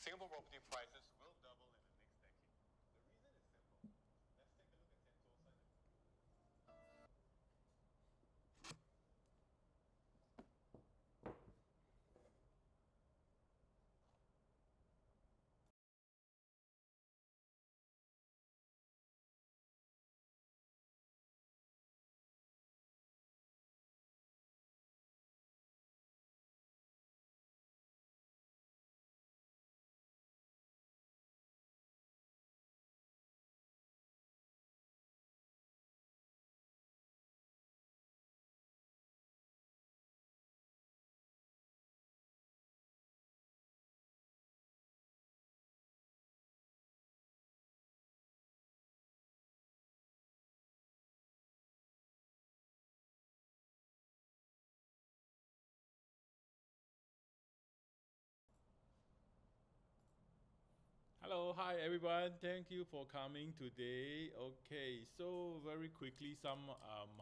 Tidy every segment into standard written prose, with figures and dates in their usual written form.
Singapore property prices will double in the next decade. The reason is simple. Let's take a look at Sentosa. Hello, hi everyone. Thank you for coming today. Okay, so very quickly, some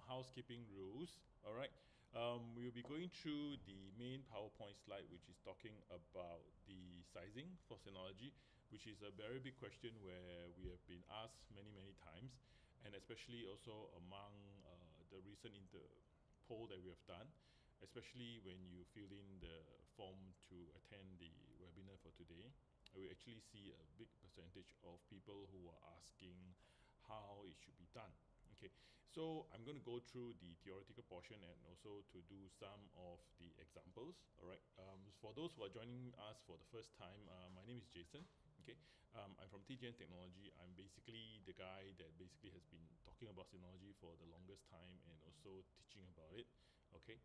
housekeeping rules. All right, we'll be going through the main PowerPoint slide, which is talking about the sizing for Synology, which is a very big question where we have been asked many times, and especially also among the recent poll that we have done, especially when you fill in the form to attend the webinar for today. We actually see a big percentage of people who are asking how it should be done. Okay, so I'm going to go through the theoretical portion and also to do some of the examples. All right, for those who are joining us for the first time, my name is Jason. Okay, I'm from TGN Technology. I'm basically the guy that basically has been talking about Synology for the longest time and also teaching about it. Okay,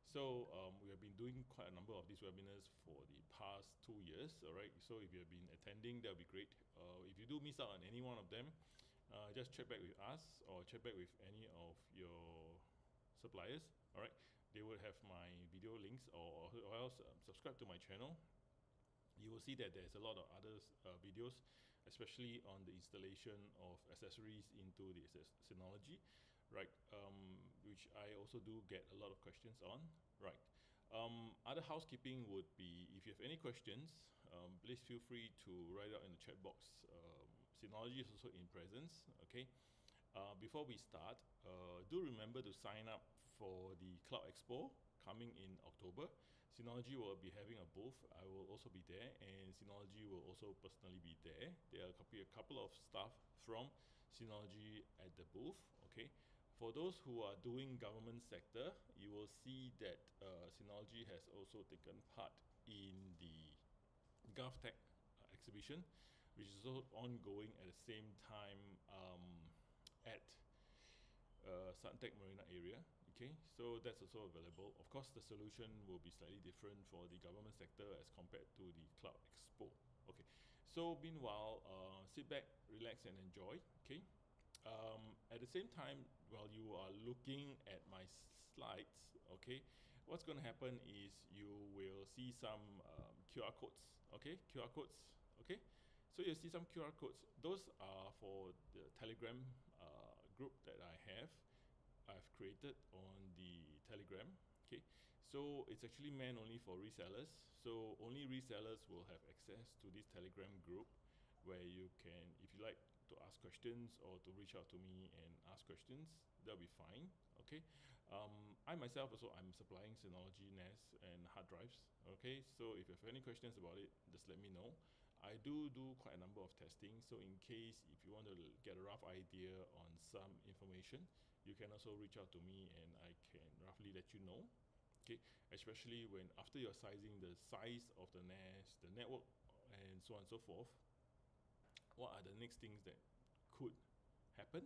so we have been doing quite a number of these webinars for the past 2 years. All right, so if you have been attending, that'll be great. If you do miss out on any one of them, just check back with us or check back with any of your suppliers. All right, they will have my video links, or else subscribe to my channel. You will see that there's a lot of other videos, especially on the installation of accessories into the Synology, right? Which I also do get a lot of questions on, right? Other housekeeping would be, if you have any questions, please feel free to write out in the chat box. Synology is also in presence, okay? Before we start, do remember to sign up for the Cloud Expo coming in October. Synology will be having a booth. I will also be there, and Synology will also personally be there. There are a couple of staff from Synology at the booth. Okay, for those who are doing government sector, you will see that Synology has also taken part in the GovTech exhibition, which is also ongoing at the same time at Suntec Marina area. Okay, so that's also available. Of course, the solution will be slightly different for the government sector as compared to the Cloud Expo. Okay, so meanwhile, sit back, relax, and enjoy. Okay, at the same time, while you are looking at my slides, okay, what's going to happen is you will see some QR codes. Okay, QR codes. Okay, so you see some QR codes. Those are for the Telegram group that I've created on the Telegram. Okay, so it's actually meant only for resellers. So only resellers will have access to this Telegram group, where you can, if you like to ask questions or to reach out to me and ask questions, that'll be fine. Okay, I myself also, I'm supplying Synology NAS and hard drives. Okay, so if you have any questions about it, just let me know. I do quite a number of testing, so in case if you want to get a rough idea on some information, you can also reach out to me and I can roughly let you know. Okay, especially when after you're sizing the size of the NAS, the network, and so on and so forth, what are the next things that could happen,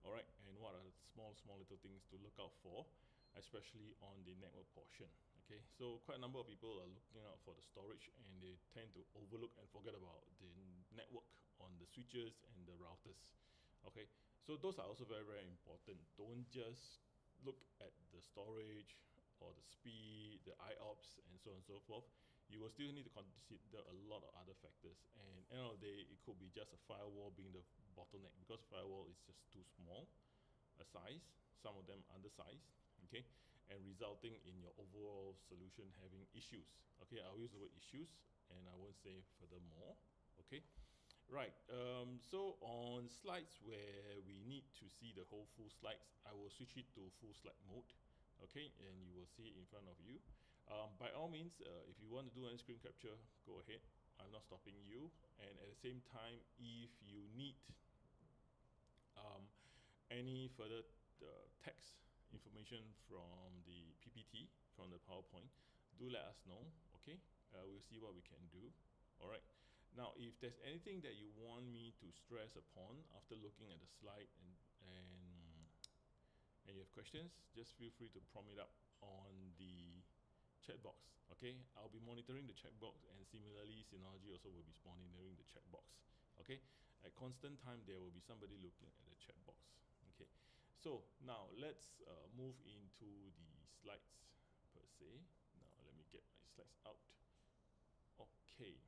all right, and what are the small little things to look out for, especially on the network portion. Okay, so quite a number of people are looking out for the storage and they tend to overlook and forget about the network on the switches and the routers. Okay, so those are also very important. Don't just look at the storage or the speed, the IOPS, and so on and so forth. You will still need to consider a lot of other factors. And at the end of the day, it could be just a firewall being the bottleneck, because firewall is just too small a size, some of them undersized, okay, and resulting in your overall solution having issues. Okay, I'll use the word issues, and I won't say furthermore. Okay, right. So on slides where we need to see the whole full slides, I will switch it to full slide mode. Okay, and you will see it in front of you. By all means, if you want to do any screen capture, go ahead. I'm not stopping you. And at the same time, if you need um, any further text information from the PPT, from the PowerPoint, do let us know. Okay, we'll see what we can do. All right. Now, if there's anything that you want me to stress upon after looking at the slide and you have questions, just feel free to prompt it up on the chat box. Okay, I'll be monitoring the chat box, and similarly, Synology also will be monitoring the chat box. Okay, at constant time, there will be somebody looking at the chat box. Okay, so now let's move into the slides per se. Now, let me get my slides out. Okay.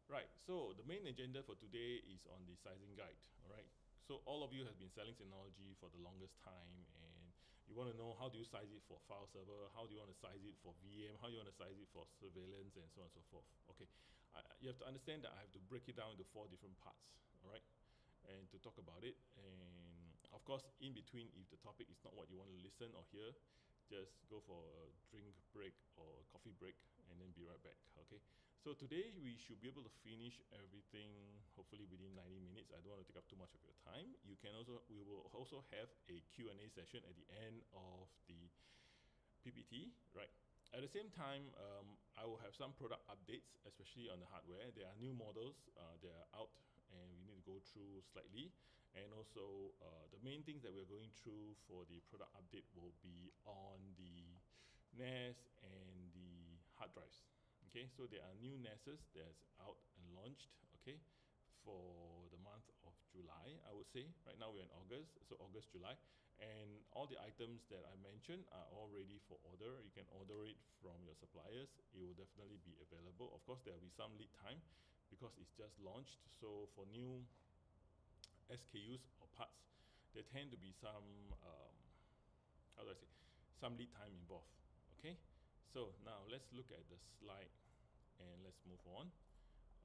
Right, so the main agenda for today is on the sizing guide. All right, so all of you have been selling Synology for the longest time, and you want to know how do you size it for file server, how do you want to size it for VM, how you want to size it for surveillance, and so on and so forth. Okay, you have to understand that I have to break it down into 4 different parts. All right, and to talk about it, and of course in between, if the topic is not what you want to listen or hear, just go for a drink break or coffee break and then be right back. Okay, so today we should be able to finish everything hopefully within 90 minutes. I don't want to take up too much of your time. We will also have a Q&A session at the end of the PPT, right? At the same time, I will have some product updates, especially on the hardware. There are new models that are out, and we need to go through slightly. And also, the main things that we're going through for the product update will be on the NAS and the hard drives. Okay, so there are new NASes that's out and launched. Okay, for the month of July, I would say. Right now we're in August, so August, July, and all the items that I mentioned are all ready for order. You can order it from your suppliers. It will definitely be available. Of course, there will be some lead time because it's just launched. So for new SKUs or parts, there tend to be some how do I say, some lead time involved. Okay, so now let's look at the slide and let's move on.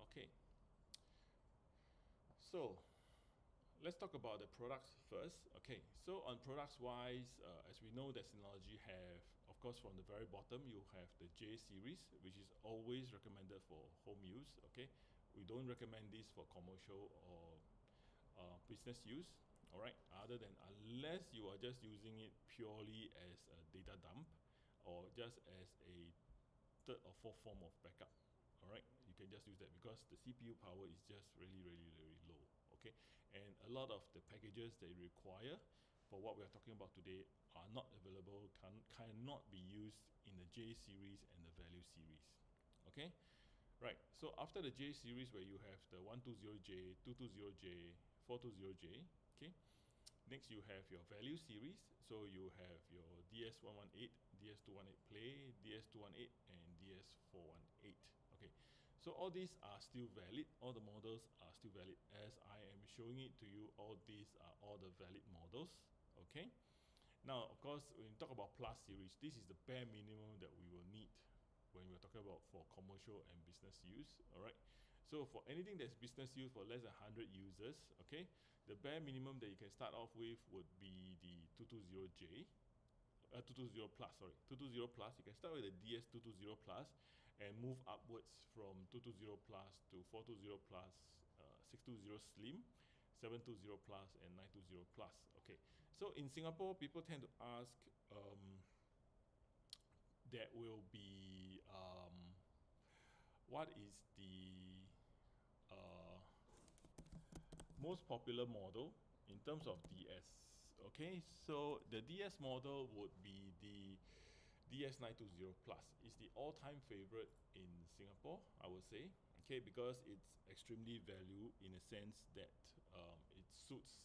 Okay, so let's talk about the products first. Okay, so on products wise, as we know that Synology have, of course, from the very bottom, you have the J series, which is always recommended for home use. Okay, we don't recommend this for commercial or business use. All right, other than unless you are just using it purely as a data dump or just as a third or fourth form of backup. All right, you can just use that because the CPU power is just really low. Okay, and a lot of the packages they require for what we are talking about today are not available, cannot be used in the J series and the value series. Okay, right, so after the J series where you have the 120J, 220J, 420J, okay, next you have your value series. So you have your DS118, DS218 Play, DS218, and DS418. Okay, so all these are still valid. All the models are still valid. As I am showing it to you, all these are all the valid models. Okay, now of course when you talk about Plus series, this is the bare minimum that we will need when we're talking about for commercial and business use. All right, so for anything that's business use for less than 100 users, okay, the bare minimum that you can start off with would be the 220J, 220 plus, sorry, 220 plus. You can start with the DS220 plus and move upwards from 220 plus to 420 plus, 620 slim, 720 plus, and 920 plus. Okay, so in Singapore, people tend to ask, that will be what is the uh, most popular model in terms of DS. Okay, so the DS model would be the DS920 Plus. It's the all-time favorite in Singapore, I would say. Okay, because it's extremely value in a sense that it suits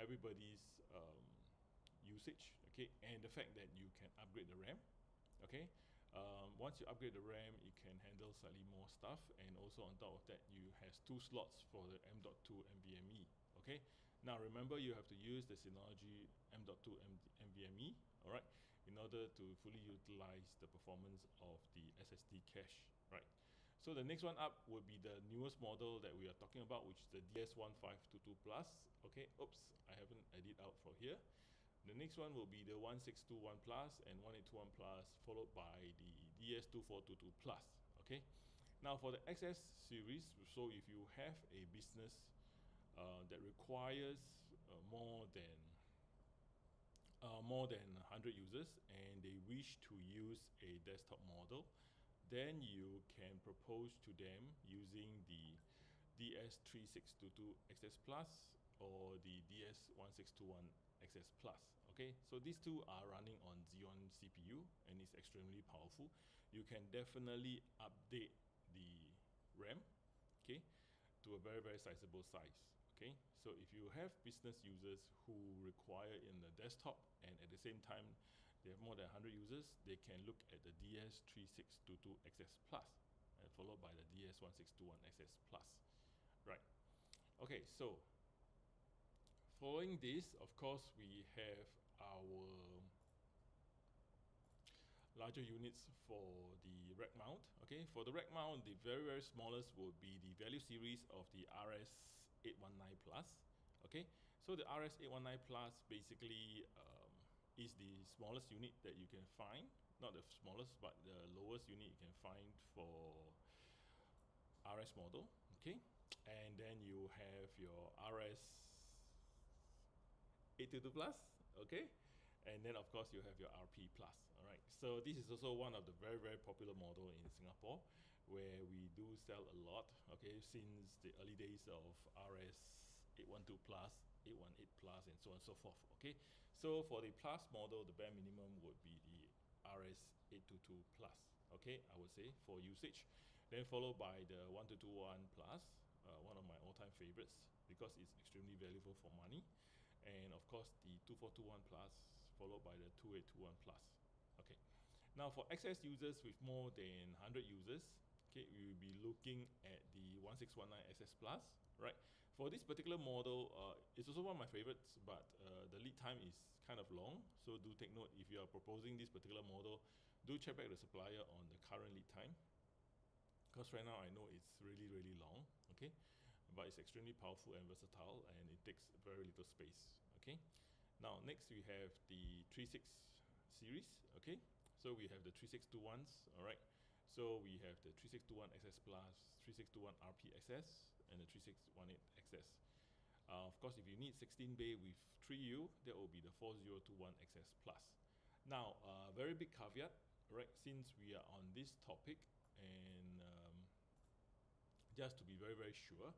everybody's usage. Okay, and the fact that you can upgrade the RAM. Okay, once you upgrade the RAM, it can handle slightly more stuff, and also on top of that, you has 2 slots for the M.2 NVMe. Okay, now remember you have to use the Synology M.2 NVMe, all right, in order to fully utilize the performance of the SSD cache, right? So the next one up would be the newest model that we are talking about, which is the DS1522 Plus. Okay, oops, I haven't edited out for here. The next one will be the 1621 Plus and 1821 Plus, followed by the DS2422 Plus. Okay, now for the XS series, so if you have a business that requires more than 100 users and they wish to use a desktop model, then you can propose to them using the DS3622 XS Plus or the DS1621 XS Plus. Okay, so these two are running on Xeon CPU and it's extremely powerful. You can definitely update the RAM, okay, to a very, very sizable size. Okay, so if you have business users who require in the desktop and at the same time they have more than 100 users, they can look at the DS3622 XS Plus and followed by the DS1621 XS Plus. Right. Okay, so following this, of course, we have our larger units for the rack mount. Okay, for the rack mount, the very, very smallest would be the value series of the RS819 Plus. Okay, so the RS819 Plus basically is the smallest unit that you can find. Not the smallest, but the lowest unit you can find for RS model. Okay, and then you have your RS822 Plus. Okay, and then of course you have your RP Plus. All right, so this is also one of the very, very popular model in Singapore where we do sell a lot, okay, since the early days of RS812 Plus, 818 Plus, and so on and so forth. Okay, so for the Plus model, the bare minimum would be the RS822 Plus, okay, I would say, for usage. Then followed by the 1221 Plus, one of my all-time favorites because it's extremely valuable for money. And of course the 2421 Plus, followed by the 2821 Plus. Okay, now for XS users with more than 100 users, okay, we will be looking at the 1619 SS Plus, right? For this particular model, it's also one of my favorites, but the lead time is kind of long, so do take note if you are proposing this particular model, do check back the supplier on the current lead time, because right now I know it's really, really long, okay, but it's extremely powerful and versatile and it takes very little space. Okay, now next we have the 36 series. Okay, so we have the 3621s. All right, so we have the 3621 XS Plus, 3621 RPXS, and the 3618 XS. Of course, if you need 16 bay with 3U, that will be the 4021 XS Plus. Now, very big caveat, right? Since we are on this topic, and just to be very, very sure,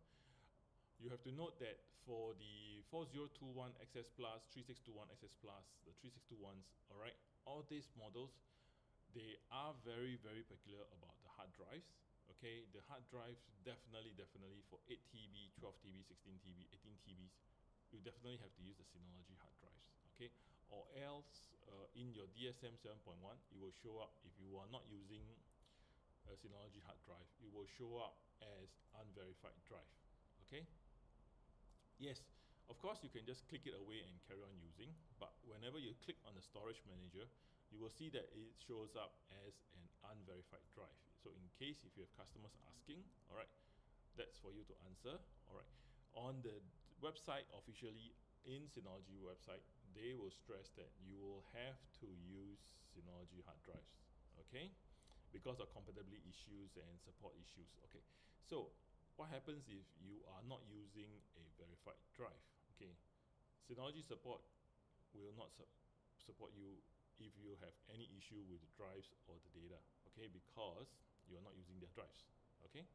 you have to note that for the 4021 XS Plus, 3621 XS Plus, the 3621s, all right, all these models, they are very, very particular about the hard drives. Okay, the hard drives definitely for 8 TB, 12 TB, 16 TB, 18 TBs, you definitely have to use the Synology hard drives. Okay, or else in your DSM 7.1, it will show up if you are not using a Synology hard drive, it will show up as unverified drive. Okay. Yes, of course you can just click it away and carry on using, but whenever you click on the storage manager, you will see that it shows up as an unverified drive. So in case if you have customers asking, all right, that's for you to answer. All right, on the website officially in Synology website, they will stress that you will have to use Synology hard drives, okay, because of compatibility issues and support issues. Okay, so what happens if you are not using a verified drive? Okay, Synology support will not support you if you have any issue with the drives or the data, okay, because you are not using their drives. Okay,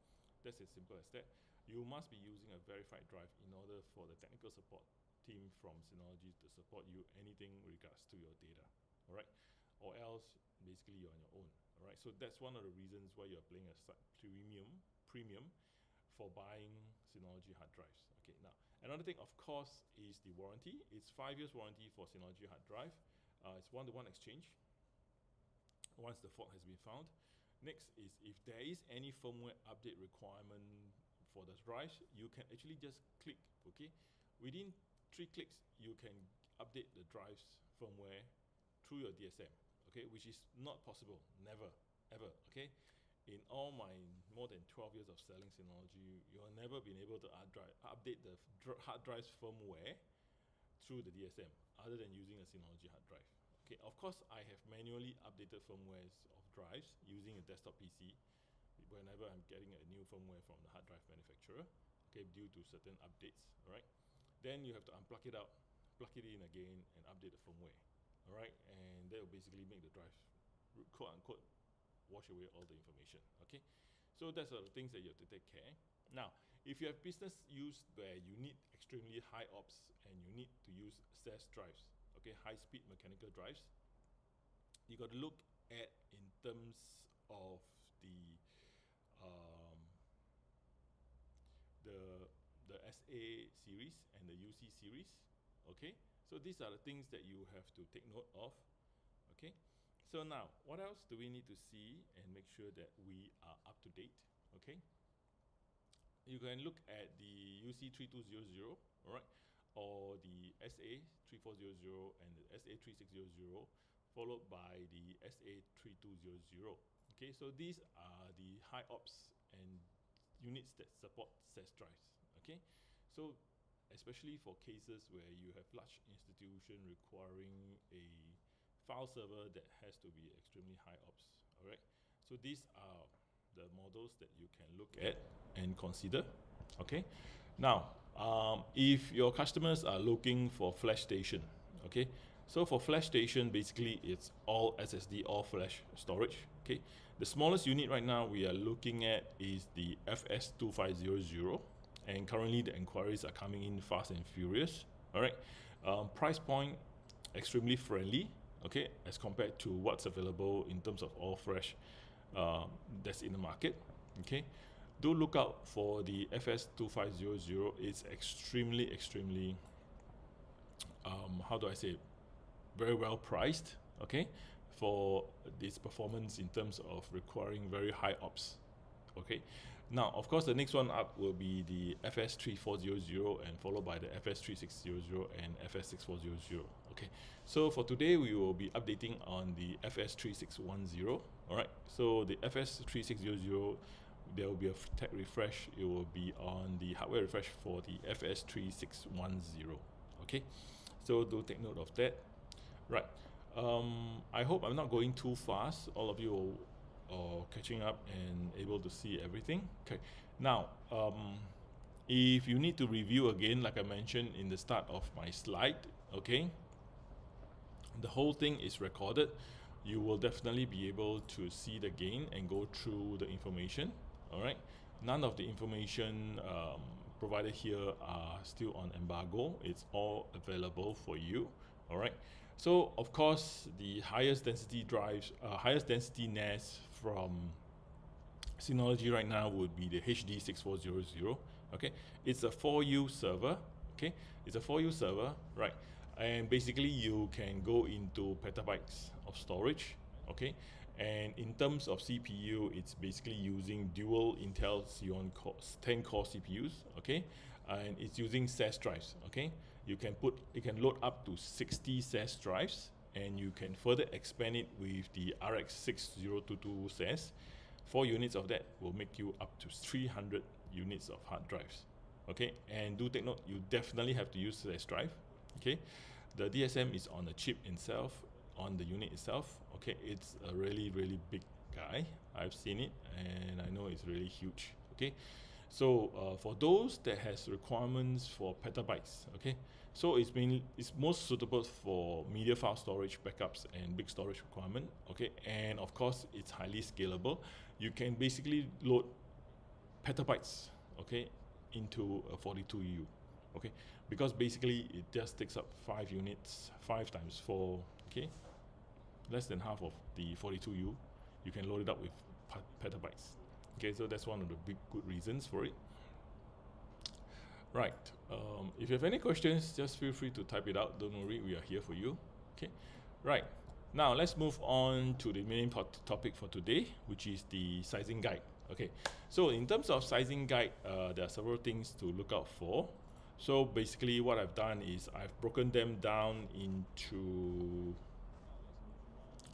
that's as simple as that. You must be using a verified drive in order for the technical support team from Synology to support you anything regards to your data. All right, or else basically you're on your own. All right, so that's one of the reasons why you're paying a premium for buying Synology hard drives. Okay, now another thing, of course, is the warranty. It's 5 years warranty for Synology hard drive. It's one-to-one exchange once the fault has been found. Next is if there is any firmware update requirement for the drives, you can actually just click. Okay, within 3 clicks, you can update the drives firmware through your DSM. Okay, which is not possible, never, ever. Okay, in all my more than 12 years of selling Synology, you have never been able to update the hard drive's firmware through the DSM, other than using a Synology hard drive. Okay, of course, I have manually updated firmwares of drives using a desktop PC whenever I'm getting a new firmware from the hard drive manufacturer, okay, due to certain updates, all right? Then you have to unplug it out, plug it in again, and update the firmware, all right? And that will basically make the drive, quote unquote, wash away all the information, okay? So that's the things that you have to take care. Now, if you have business use where you need extremely high ops and you need to use SAS drives, okay, high speed mechanical drives, you got to look at in terms of the um, the SA series and the UC series, okay? So these are the things that you have to take note of, okay? So now, what else do we need to see and make sure that we are up to date, okay? You can look at the UC 3200, all right, or the SA 3400 and the SA 3600, followed by the SA 3200. Okay, so these are the high ops and units that support SAS drives. Okay, so especially for cases where you have large institution requiring a file server that has to be extremely high ops. All right, so these are the models that you can look at and consider. Okay, now if your customers are looking for flash station, okay, so for flash station basically it's all SSD, all flash storage. Okay, the smallest unit right now we are looking at is the FS2500, and currently the inquiries are coming in fast and furious. All right, price point extremely friendly, okay, as compared to what's available in terms of all fresh that's in the market. Okay, do look out for the FS2500. It's extremely how do I say it? Very well priced, okay, for this performance in terms of requiring very high ops. Okay, now of course the next one up will be the FS3400 and followed by the FS3600 and FS6400. Okay, so for today we will be updating on the FS3610. All right, so the FS3600, there will be a tech refresh. It will be on the hardware refresh for the FS3610. Okay, so do take note of that. Right, I hope I'm not going too fast. All of you are catching up and able to see everything. Okay, now if you need to review again, like I mentioned in the start of my slide, okay, the whole thing is recorded. You will definitely be able to see the gain and go through the information. All right, none of the information provided here are still on embargo. It's all available for you. All right, so of course the highest density drives, highest density NAS from Synology right now would be the HD6400. Okay, it's a 4U server. Okay, it's a 4U server, right? And basically you can go into petabytes of storage. Okay, and in terms of CPU, it's basically using dual Intel Xeon 10 core CPUs. Okay, and it's using SAS drives. Okay, you can load up to 60 SAS drives, and you can further expand it with the RX 6022 SAS. 4 units of that will make you up to 300 units of hard drives. Okay, and do take note, you definitely have to use SAS drive. Okay, the DSM is on the chip itself, on the unit itself. Okay, it's a really big guy. I've seen it and I know it's really huge. Okay, so for those that has requirements for petabytes, okay, so it's most suitable for media file storage, backups, and big storage requirement. Okay, and of course it's highly scalable. You can basically load petabytes, okay, into a 42U. Okay, because basically it just takes up 5 units, 5 times 4, okay, less than half of the 42U. You can load it up with petabytes. Okay, so that's one of the big good reasons for it. Right, if you have any questions, just feel free to type it out. Don't worry, we are here for you. Okay, right, now let's move on to the main topic for today, which is the sizing guide. Okay, so in terms of sizing guide, there are several things to look out for. So basically what I've done is I've broken them down into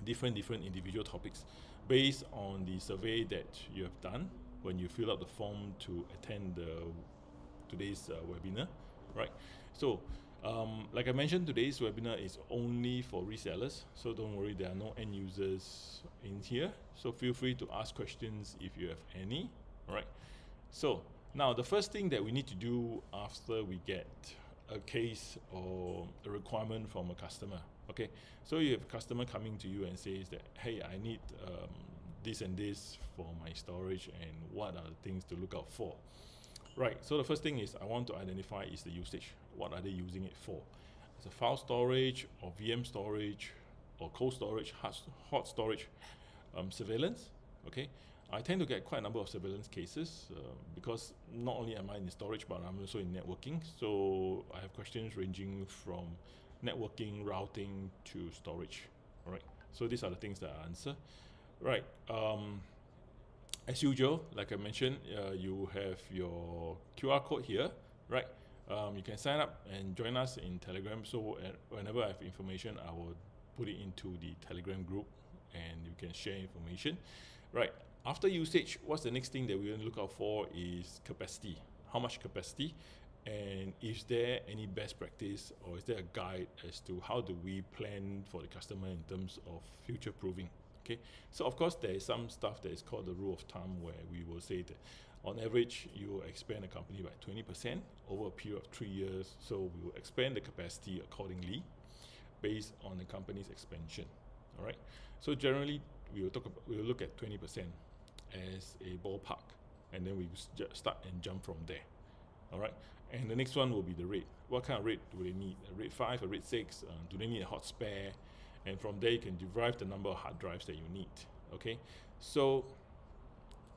different individual topics based on the survey that you have done when you fill out the form to attend today's webinar, right? So, like I mentioned, today's webinar is only for resellers, so don't worry, there are no end users in here. So feel free to ask questions if you have any, right? So now the first thing that we need to do after we get a case or a requirement from a customer, okay? So you have a customer coming to you and says that, hey, I need this and this for my storage, and what are the things to look out for? Right, so the first thing is I want to identify is the usage. What are they using it for? Is it file storage or VM storage or cold storage, hot storage, surveillance? Okay, I tend to get quite a number of surveillance cases because not only am I in storage, but I'm also in networking. So I have questions ranging from networking, routing to storage. All right, so these are the things that I answer. Right. As usual, like I mentioned, you have your QR code here, right? You can sign up and join us in Telegram. So whenever I have information, I will put it into the Telegram group and you can share information. Right. After usage, what's the next thing that we're going to look out for is capacity. How much capacity? And is there any best practice or is there a guide as to how do we plan for the customer in terms of future proofing? Okay, so of course there is some stuff that is called the rule of thumb, where we will say that on average you will expand a company by 20% over a period of 3 years. So we will expand the capacity accordingly based on the company's expansion. All right. So generally we will look at 20% as a ballpark, and then we will start and jump from there. All right. And the next one will be the rate. What kind of rate do they need? A rate 5, a rate 6? Do they need a hot spare? And from there you can derive the number of hard drives that you need. Okay, so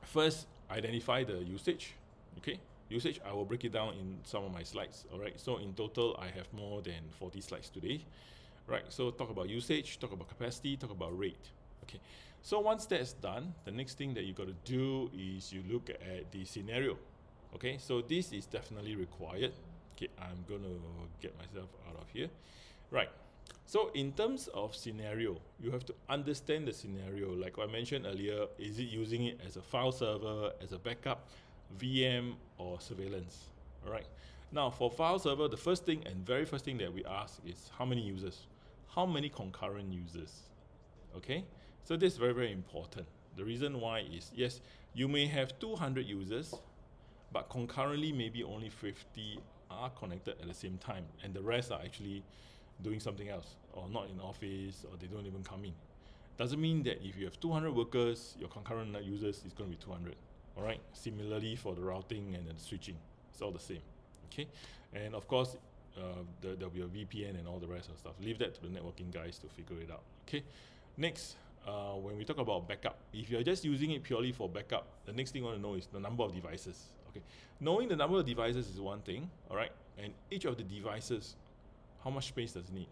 first identify the usage. Okay, usage, I will break it down in some of my slides. All right, so in total I have more than 40 slides today. Right, so talk about usage, talk about capacity, talk about rate. Okay, so once that's done, the next thing that you got to do is you look at the scenario. Okay, so this is definitely required. Okay, I'm gonna get myself out of here. Right. So in terms of scenario, you have to understand the scenario. Like I mentioned earlier, is it using it as a file server, as a backup, VM, or surveillance? All right. Now for file server, the first thing and very first thing that we ask is how many users? How many concurrent users? Okay. So this is very, very important. The reason why is, yes, you may have 200 users, but concurrently maybe only 50 are connected at the same time, and the rest are actually doing something else, or not in office, or they don't even come in. Doesn't mean that if you have 200 workers, your concurrent users is going to be 200. All right. Similarly for the routing and the switching, it's all the same. Okay. And of course, there'll be a VPN and all the rest of stuff. Leave that to the networking guys to figure it out. Okay. Next, when we talk about backup, if you're just using it purely for backup, the next thing you want to know is the number of devices. Okay. Knowing the number of devices is one thing. All right. And each of the devices, how much space does it need?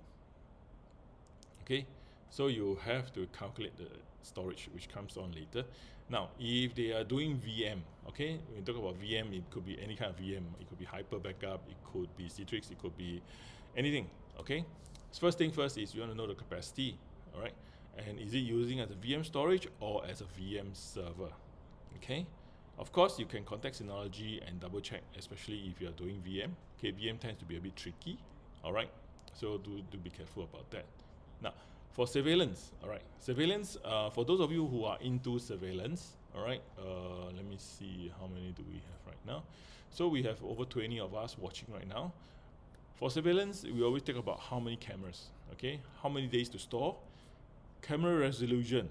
Okay, so you have to calculate the storage, which comes on later. Now, if they are doing VM, okay, when we talk about VM, it could be any kind of VM. It could be Hyper Backup, it could be Citrix, it could be anything. Okay, so first thing first is you want to know the capacity. All right, and is it using as a VM storage or as a VM server? Okay. Of course, you can contact Synology and double check, especially if you are doing VM. Okay, VM tends to be a bit tricky. All right, so do be careful about that. Now, for surveillance, all right, surveillance. For those of you who are into surveillance, all right, let me see how many do we have right now. So we have over 20 of us watching right now. For surveillance, we always talk about how many cameras. Okay, how many days to store, camera resolution,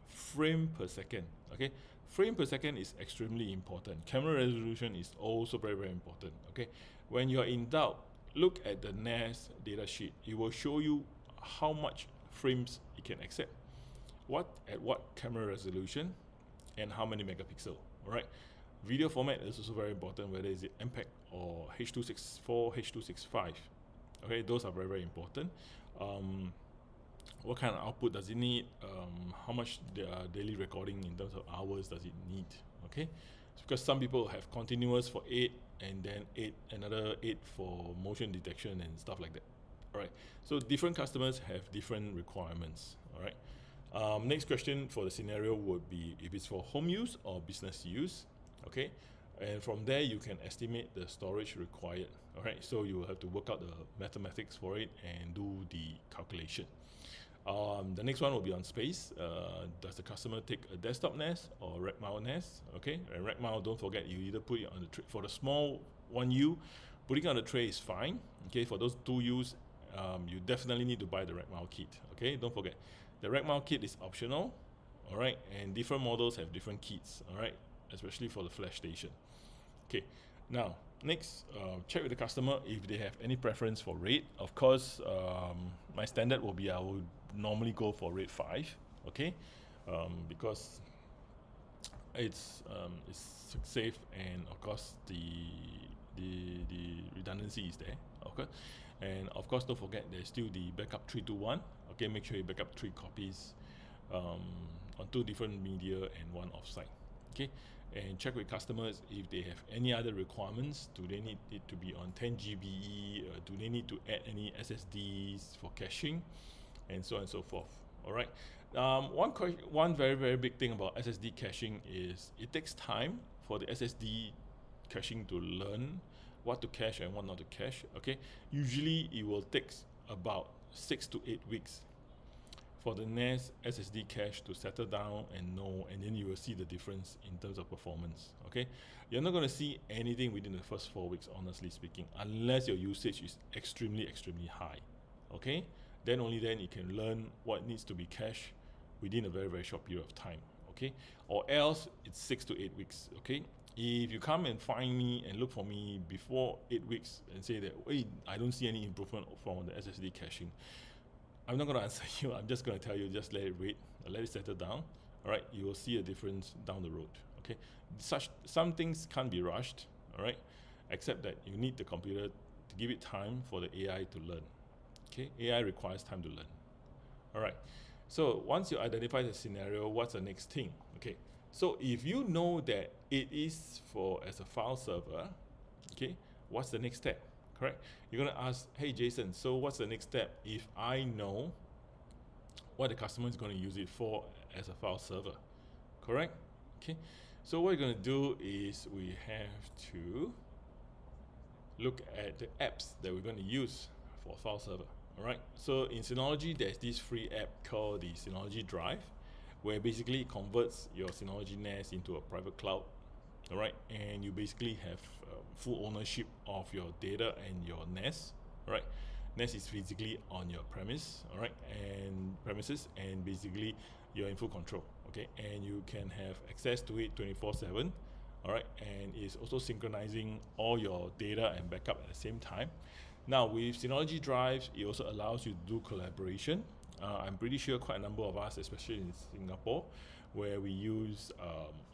frame per second. Okay, frame per second is extremely important. Camera resolution is also very, very important. Okay, when you are in doubt, look at the NAS data sheet. It will show you how much frames it can accept, at what camera resolution, and how many megapixel. All right. Video format is also very important, whether it's MPEG or H.264, H.265. Okay, those are very, very important. What kind of output does it need? How much daily recording in terms of hours does it need? Okay, it's because some people have continuous for 8 and then 8 another 8 for motion detection and stuff like that. All right, so different customers have different requirements. All right, Next question for the scenario would be if it's for home use or business use. Okay, and from there you can estimate the storage required. All right, so you will have to work out the mathematics for it and do the calculation. The next one will be on space. Does the customer take a desktop NAS or rack mount NAS? Okay, and rack mount, don't forget, you either put it on the tray. For the small 1U, putting it on the tray is fine. Okay, for those 2Us, you definitely need to buy the rack mount kit. Okay, don't forget, the rack mount kit is optional. All right, and different models have different kits. All right, especially for the flash station. Okay, now next, check with the customer if they have any preference for RAID. Of course, my standard will be I would normally go for RAID 5. Okay, because it's safe, and of course the redundancy is there. Okay, and of course don't forget there's still the backup 3-2-1. Okay, make sure you back up 3 copies on 2 different media and 1 offsite. Okay, and check with customers if they have any other requirements. Do they need it to be on 10 GBE? Do they need to add any SSDs for caching, and so on and so forth? All right. One very big thing about SSD caching is it takes time for the SSD caching to learn what to cache and what not to cache. Okay, usually it will take about 6 to 8 weeks for the NAS SSD cache to settle down and know, and then you will see the difference in terms of performance. Okay, you're not going to see anything within the first 4 weeks, honestly speaking, unless your usage is extremely high. Okay, then only then you can learn what needs to be cached within a very short period of time. Okay, or else it's 6 to 8 weeks. Okay, if you come and find me and look for me before 8 weeks and say that, wait, I don't see any improvement from the SSD caching, I'm not going to answer you. I'm just going to tell you, just let it wait, let it settle down. All right, you will see a difference down the road. Okay, some things can't be rushed. All right, except that you need the computer to give it time for the AI to learn. Okay, AI requires time to learn. All right, so once you identify the scenario, what's the next thing? Okay, so if you know that it is for as a file server, okay, what's the next step? Correct? You're going to ask, hey Jason, so what's the next step if I know what the customer is going to use it for as a file server? Correct? Okay, so what we're going to do is we have to look at the apps that we're going to use for file server. All right, so in Synology there's this free app called the Synology Drive, where basically it converts your Synology NAS into a private cloud. All right, and you basically have full ownership of your data and your NAS. All right, NAS is physically on your premises, and basically you're in full control. Okay, and you can have access to it 24/7. All right, and it's also synchronizing all your data and backup at the same time. Now with Synology Drives, it also allows you to do collaboration. I'm pretty sure quite a number of us, especially in Singapore, where we use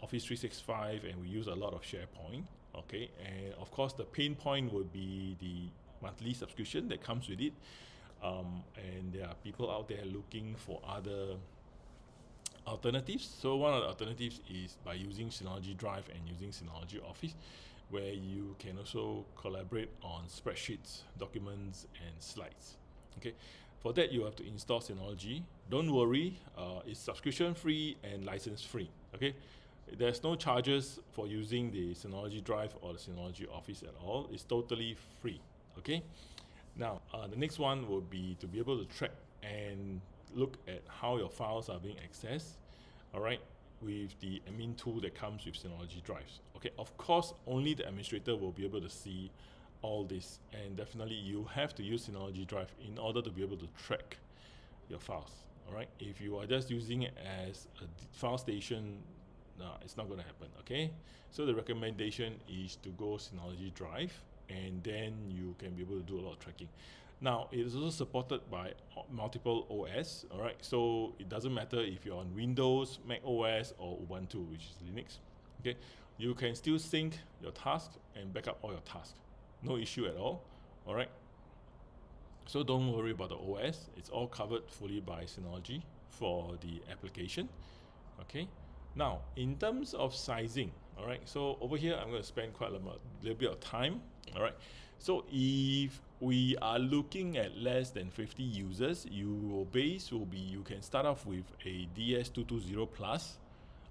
Office 365 and we use a lot of SharePoint. Okay, and of course the pain point would be the monthly subscription that comes with it, and there are people out there looking for other alternatives. So one of the alternatives is by using Synology Drive and using Synology Office, where you can also collaborate on spreadsheets, documents, and slides. Okay, for that you have to install Synology. Don't worry, it's subscription free and license free. Okay, there's no charges for using the Synology Drive or the Synology Office at all. It's totally free. Okay, now the next one will be to be able to track and look at how your files are being accessed. All right, with the admin tool that comes with Synology Drives. Okay, of course only the administrator will be able to see all this, and definitely you have to use Synology Drive in order to be able to track your files. All right, if you are just using it as a file station, no, it's not going to happen. Okay, so the recommendation is to go Synology Drive, and then you can be able to do a lot of tracking. Now it is also supported by multiple OS. All right, so it doesn't matter if you're on Windows, Mac OS, or Ubuntu, which is Linux. Okay, you can still sync your tasks and back up all your tasks, no issue at all. All right, so don't worry about the OS, it's all covered fully by Synology for the application. Okay, now in terms of sizing, all right, so over here I'm going to spend quite a little bit of time. All right, so if we are looking at less than 50 users. Your base will be, you can start off with a DS220 Plus,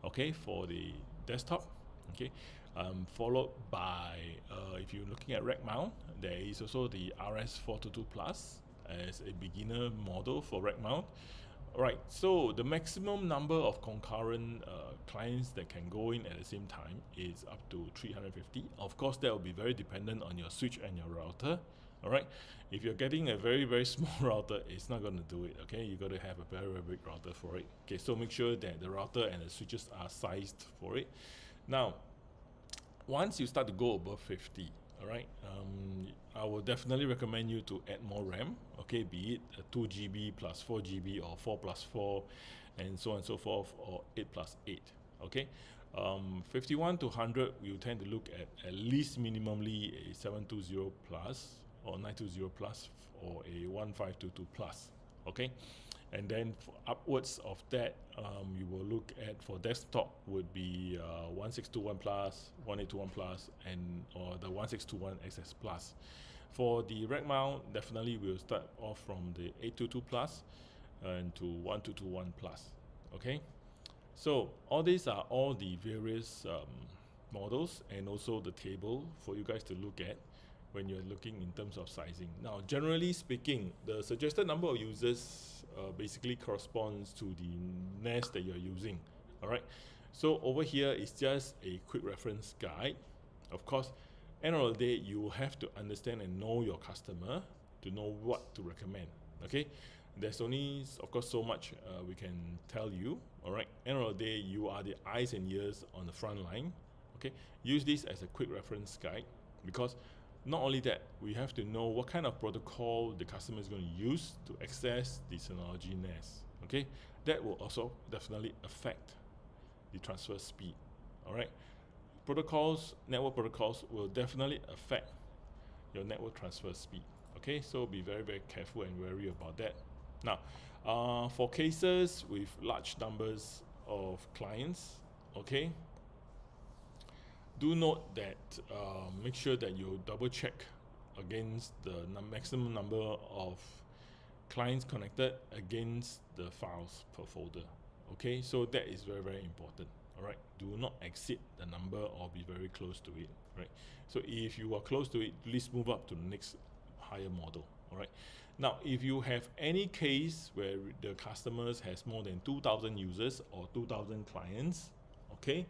okay, for the desktop, okay, followed by, if you're looking at rack mount, there is also the RS422 Plus as a beginner model for rack mount. Right, so the maximum number of concurrent clients that can go in at the same time is up to 350. Of course, that will be very dependent on your switch and your router. All right, if you're getting a very, very small router, it's not going to do it. Okay, you got to have a very, very big router for it. Okay, so make sure that the router and the switches are sized for it. Now, once you start to go above 50, all right, I will definitely recommend you to add more RAM, okay, be it a 2 GB plus 4 GB or 4 plus 4 and so on and so forth, or 8 plus 8, okay. 51 to 100, we tend to look at least minimally a 720 plus or 920 plus or a 1522 plus, okay. And then for upwards of that, you will look at, for desktop would be 1621 plus, 1821 plus, and or the 1621 XS plus. For the rack mount, definitely we'll start off from the 822 plus and to 1221 plus. Okay, so all these are all the various models and also the table for you guys to look at when you're looking in terms of sizing. Now, generally speaking, the suggested number of users basically corresponds to the NAS that you're using. All right. So over here is just a quick reference guide. Of course, end of the day, you have to understand and know your customer to know what to recommend. Okay. There's only, of course, so much we can tell you. All right. End of the day, you are the eyes and ears on the front line. Okay. Use this as a quick reference guide, because not only that, we have to know what kind of protocol the customer is going to use to access the Synology NAS. Okay, that will also definitely affect the transfer speed. All right, protocols, network protocols will definitely affect your network transfer speed. Okay, so be very, very careful and wary about that. Now, for cases with large numbers of clients, okay, do note that make sure that you double check against the maximum number of clients connected against the files per folder. Okay, so that is very, very important. All right, do not exceed the number or be very close to it. Right, so if you are close to it, please move up to the next higher model. All right, now if you have any case where the customers has more than 2,000 users or 2,000 clients, okay,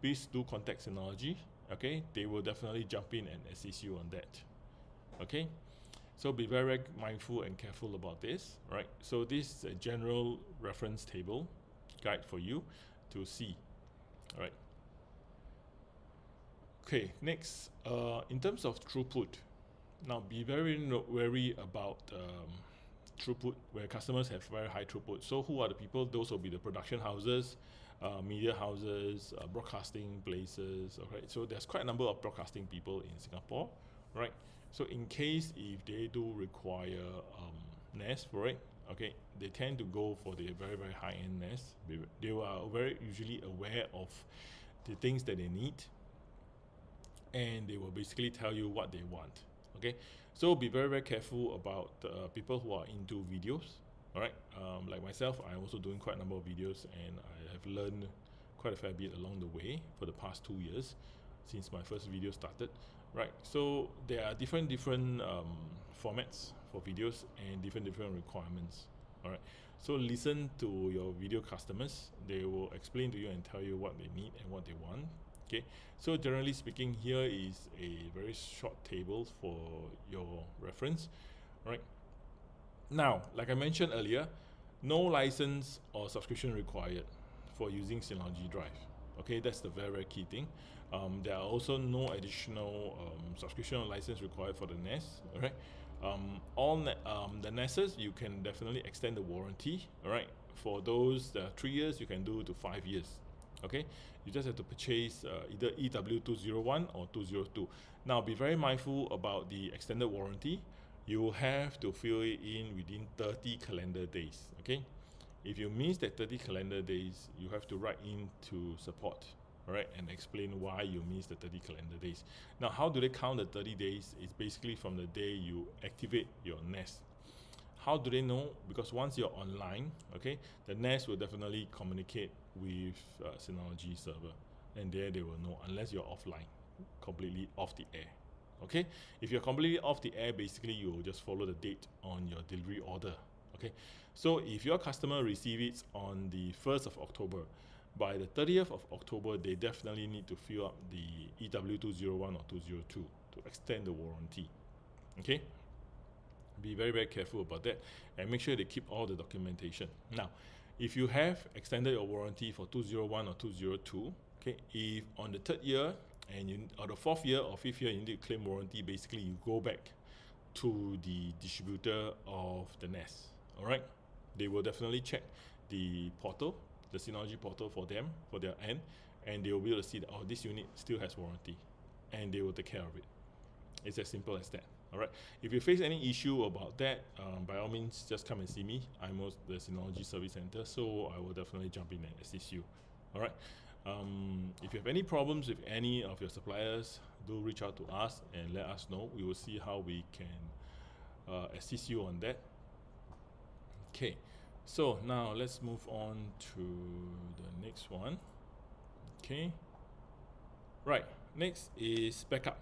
please do contact Synology. Okay, they will definitely jump in and assist you on that. Okay, so be very, very mindful and careful about this. Right, so this is a general reference table guide for you to see. All right. Okay, next, in terms of throughput, now be very wary about throughput, where customers have very high throughput. So who are the people? Those will be the production houses, media houses, broadcasting places. Okay, so there's quite a number of broadcasting people in Singapore, right? So in case if they do require NAS for it, okay, they tend to go for the very, very high-end NAS. They are very usually aware of the things that they need, and they will basically tell you what they want. Okay, so be very, very careful about people who are into videos. All right, like myself, I'm also doing quite a number of videos, and I have learned quite a fair bit along the way for the past 2 years since my first video started. Right, so there are different formats for videos and different requirements. All right, so listen to your video customers. They will explain to you and tell you what they need and what they want. Okay, so generally speaking, here is a very short table for your reference. Right, now, like I mentioned earlier, no license or subscription required for using Synology Drive. Okay, that's the very, very key thing. There are also no additional subscription or license required for the NAS. All right, the NASes, you can definitely extend the warranty. All right, for those that are 3 years, you can do to 5 years. Okay, you just have to purchase either EW201 or 202. Now, be very mindful about the extended warranty. You will have to fill it in within 30 calendar days. Okay, if you miss that 30 calendar days, you have to write in to support. all right, and explain why you miss the 30 calendar days. Now, how do they count the 30 days? It's basically from the day you activate your Nest. How do they know? Because once you're online, okay, the Nest will definitely communicate with Synology server, and there they will know, unless you're offline, completely off the air. Okay, if you're completely off the air, basically you will just follow the date on your delivery order. Okay, so if your customer receives it on the 1st of October, by the 30th of October, they definitely need to fill up the EW201 or 202 to extend the warranty. Okay, be very, very careful about that, and make sure they keep all the documentation. Now, if you have extended your warranty for 201 or 202, okay, if on the third year and you, or the fourth year or fifth year you need to claim warranty, basically you go back to the distributor of the Nest. All right, they will definitely check the portal, the Synology portal for them, for their end, and they will be able to see that, oh, this unit still has warranty, and they will take care of it. It's as simple as that. All right, if you face any issue about that, by all means just come and see me. I'm at the Synology Service Center, so I will definitely jump in and assist you. All right, if you have any problems with any of your suppliers, do reach out to us and let us know. We will see how we can assist you on that. Okay, so now let's move on to the next one. Okay, right, next is backup.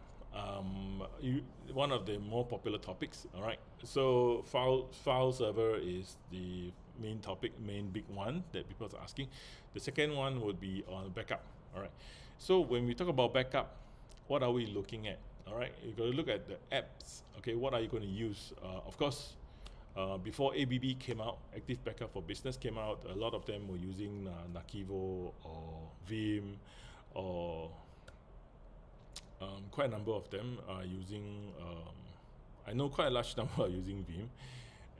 One of the more popular topics. All right, so file server is the main topic, main big one that people are asking. The second one would be on backup. All right, so when we talk about backup, what are we looking at? All right, you're going to look at the apps. Okay, what are you going to use? Of course, before ABB came out, Active Backup for Business came out, a lot of them were using Nakivo or Vim, or quite a number of them are using, I know quite a large number are using Vim.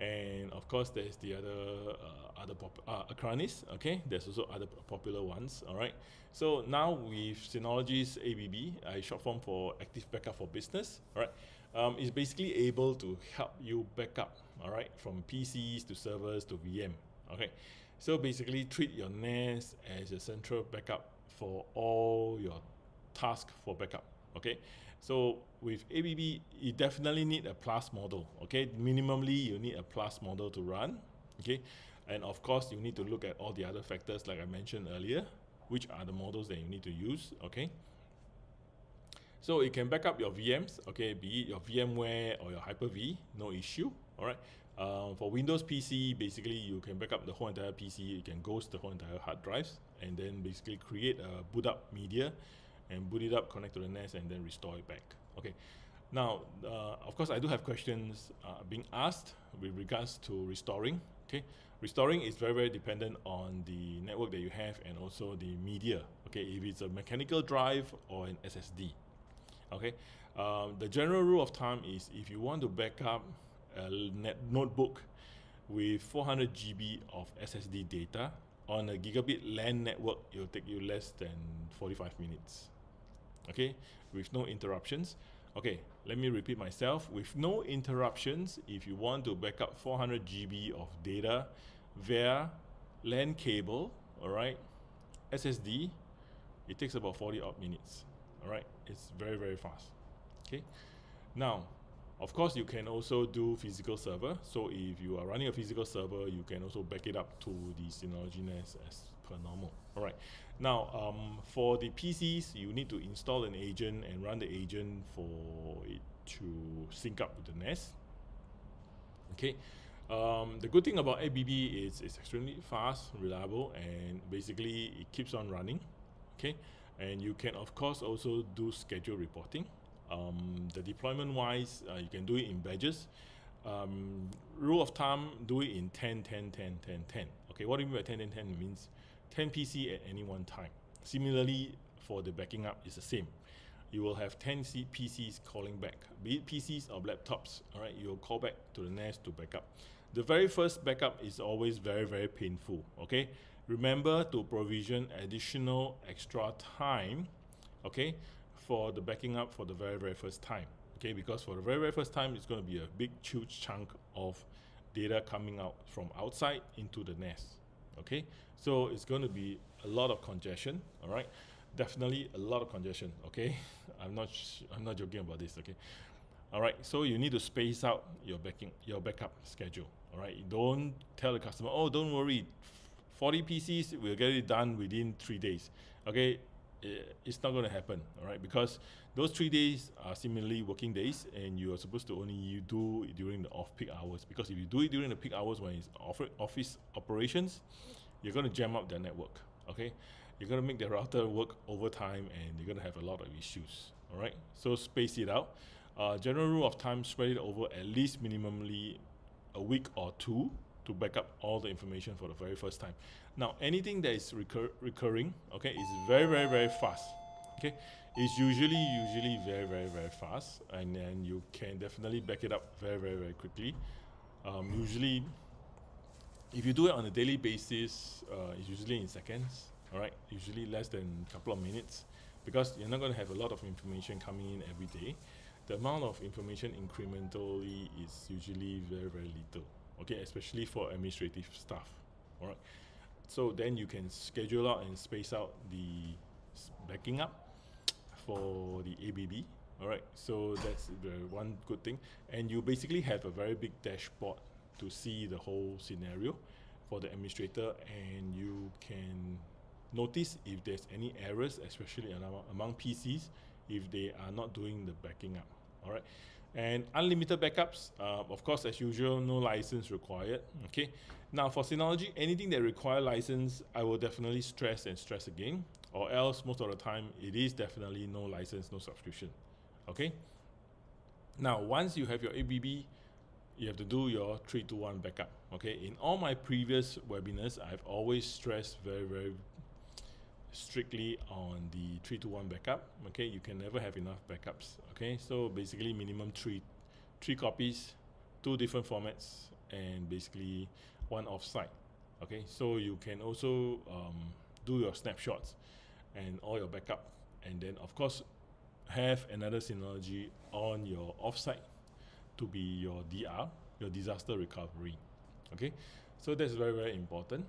And of course, there's the other Acronis. Okay, there's also other popular ones. All right. So now with Synology's ABB, short form for Active Backup for Business. All right, it's basically able to help you backup. All right, from PCs to servers to VM. Okay, so basically treat your Nest as a central backup for all your tasks for backup. Okay, so with ABB, you definitely need a plus model. Okay, minimally you need a plus model to run. Okay, and of course you need to look at all the other factors like I mentioned earlier, which are the models that you need to use. Okay, so it can back up your VMs. Okay, be it your VMware or your Hyper-V, no issue. All right. For Windows PC, basically you can back up the whole entire PC. You can ghost the whole entire hard drives, and then basically create a boot up media and boot it up, connect to the Nest, and then restore it back. Okay. Now, of course, I do have questions being asked with regards to restoring. Okay, restoring is very, very dependent on the network that you have and also the media. Okay, if it's a mechanical drive or an SSD. Okay, the general rule of thumb is if you want to back up a notebook with 400 GB of SSD data on a gigabit LAN network, it will take you less than 45 minutes. Okay, with no interruptions. Okay, let me repeat myself. With no interruptions, if you want to back up 400 GB of data via LAN cable, all right, SSD, it takes about 40 odd minutes. All right, it's very, very fast. Okay, now, of course, you can also do physical server. So if you are running a physical server, you can also back it up to the Synology Nest as per normal. All right. Now, for the PCs, you need to install an agent and run the agent for it to sync up with the Nest. Okay. The good thing about ABB is it's extremely fast, reliable, and basically it keeps on running. Okay. And you can, of course, also do schedule reporting. The deployment wise, you can do it in batches. Rule of thumb, do it in 10, 10, 10, 10, 10. Okay, what do you mean by 10, 10, 10? It means 10 PC at any one time. Similarly, for the backing up, it's the same. You will have 10 PCs calling back, be it PCs or laptops. All right, you'll call back to the Nest to back up. The very first backup is always very, very painful. Okay, remember to provision additional extra time. Okay, for the backing up for the very, very first time. Okay, because for the very, very first time, it's going to be a big, huge chunk of data coming out from outside into the Nest. Okay, so it's going to be a lot of congestion. All right. definitely a lot of congestion. Okay, I'm not joking about this. Okay, all right. So you need to space out your backup schedule. All right, don't tell the customer, oh, don't worry, 40 PCs we'll get it done within 3 days. Okay, it's not going to happen. All right, because those 3 days are similarly working days, and you are supposed to only you do it during the off-peak hours. Because if you do it during the peak hours when it's office operations, you're going to jam up their network. Okay, you're going to make the router work overtime, and you're going to have a lot of issues. All right, so space it out. General rule of thumb: spread it over at least minimally a week or two to back up all the information for the very first time. Now, anything that is recurring, okay, is very fast. Okay, it's usually very fast, and then you can definitely back it up very quickly. Usually, if you do it on a daily basis, it's usually in seconds. All right, usually less than a couple of minutes, because you're not going to have a lot of information coming in every day. The amount of information incrementally is usually very little. Okay, especially for administrative stuff. All right, so then you can schedule out and space out the backing up for the ABB. All right, so that's the one good thing, and you basically have a very big dashboard to see the whole scenario for the administrator, and you can notice if there's any errors, especially among PCs, if they are not doing the backing up. All right, and unlimited backups, of course, as usual, no license required. Okay, now for Synology, anything that require license, I will definitely stress again, or else most of the time it is definitely no license, no subscription. Okay, now once you have your ABB, you have to do your 3-to-1 backup. Okay, in all my previous webinars, I've always stressed very strictly on the 3-to-1 backup. Okay, you can never have enough backups. Okay, so basically minimum three copies, 2 different formats, and basically 1 offsite. Okay, so you can also do your snapshots and all your backup, and then of course have another Synology on your offsite to be your DR, your disaster recovery. Okay, so that's very important.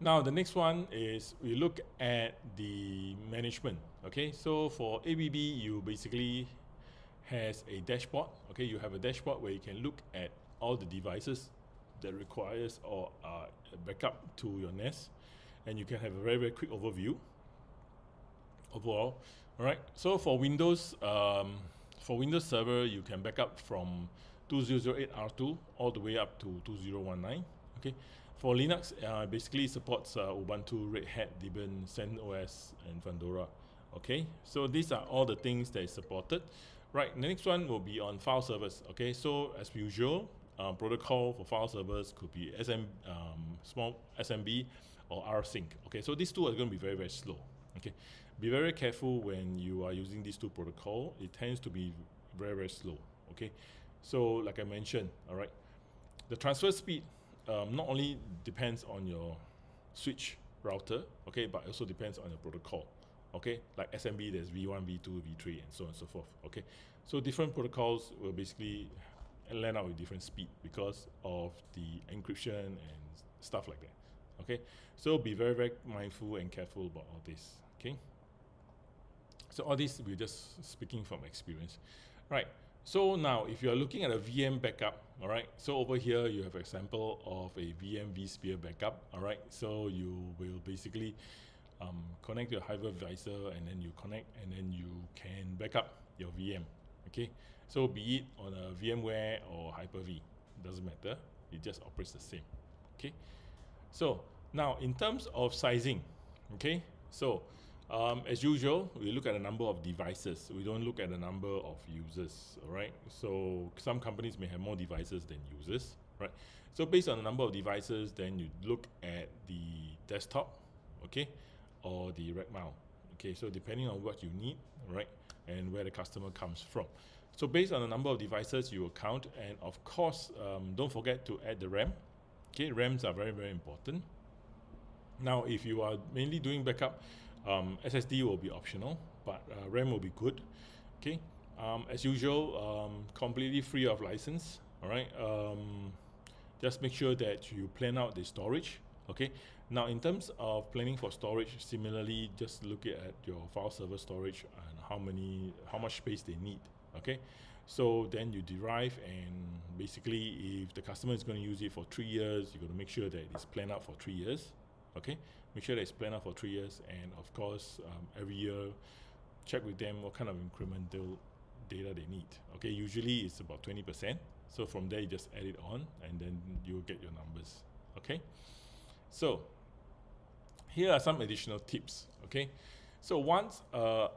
Now the next one is we look at the management. Okay, so for ABB, you basically has a dashboard. Okay, you have a dashboard where you can look at all the devices that requires or a backup to your NAS, and you can have a very quick overview overall. All right, so for Windows Server, you can back up from 2008 R2 all the way up to 2019. Okay, for Linux, basically supports Ubuntu, Red Hat, Debian, CentOS, and Fedora. Okay, so these are all the things that is supported. Right, the next one will be on file servers. Okay, so as usual, protocol for file servers could be small SMB or rsync. Okay, so these two are going to be very slow. Okay, be very careful when you are using these two protocol. It tends to be very slow. Okay, so like I mentioned, all right, the transfer speed not only depends on your switch router, okay, but also depends on your protocol. Okay, like SMB, there's V1, V2, V3, and so on and so forth. Okay, so different protocols will basically land out with different speed because of the encryption and stuff like that. Okay, so be very mindful and careful about all this. Okay, so all this we're just speaking from experience, right? So now if you are looking at a VM backup, all right, so over here you have an example of a VM vSphere backup. All right, so you will basically connect your hypervisor, and then you connect, and then you can back up your VM. Okay, so be it on a VMware or Hyper-V, doesn't matter, it just operates the same. Okay, so now in terms of sizing, okay, so as usual, we look at the number of devices. We don't look at the number of users. All right, so some companies may have more devices than users, right? So based on the number of devices, then you look at the desktop, okay, or the rack mount. Okay, so depending on what you need, right, and where the customer comes from. So based on the number of devices, you will count, and of course, don't forget to add the RAM. Okay, RAMs are very important. Now, if you are mainly doing backup, SSD will be optional, but RAM will be good. Okay, as usual, completely free of license. All right, just make sure that you plan out the storage. Okay, now in terms of planning for storage, similarly, just look at your file server storage and how much space they need. Okay, so then you derive, and basically if the customer is going to use it for 3 years, you got to make sure that it's planned out for 3 years. Okay, make sure that it's planned out for 3 years, and of course every year check with them what kind of incremental data they need. Okay, usually it's about 20%, so from there you just add it on and then you'll get your numbers. Okay, so here are some additional tips. Okay, so once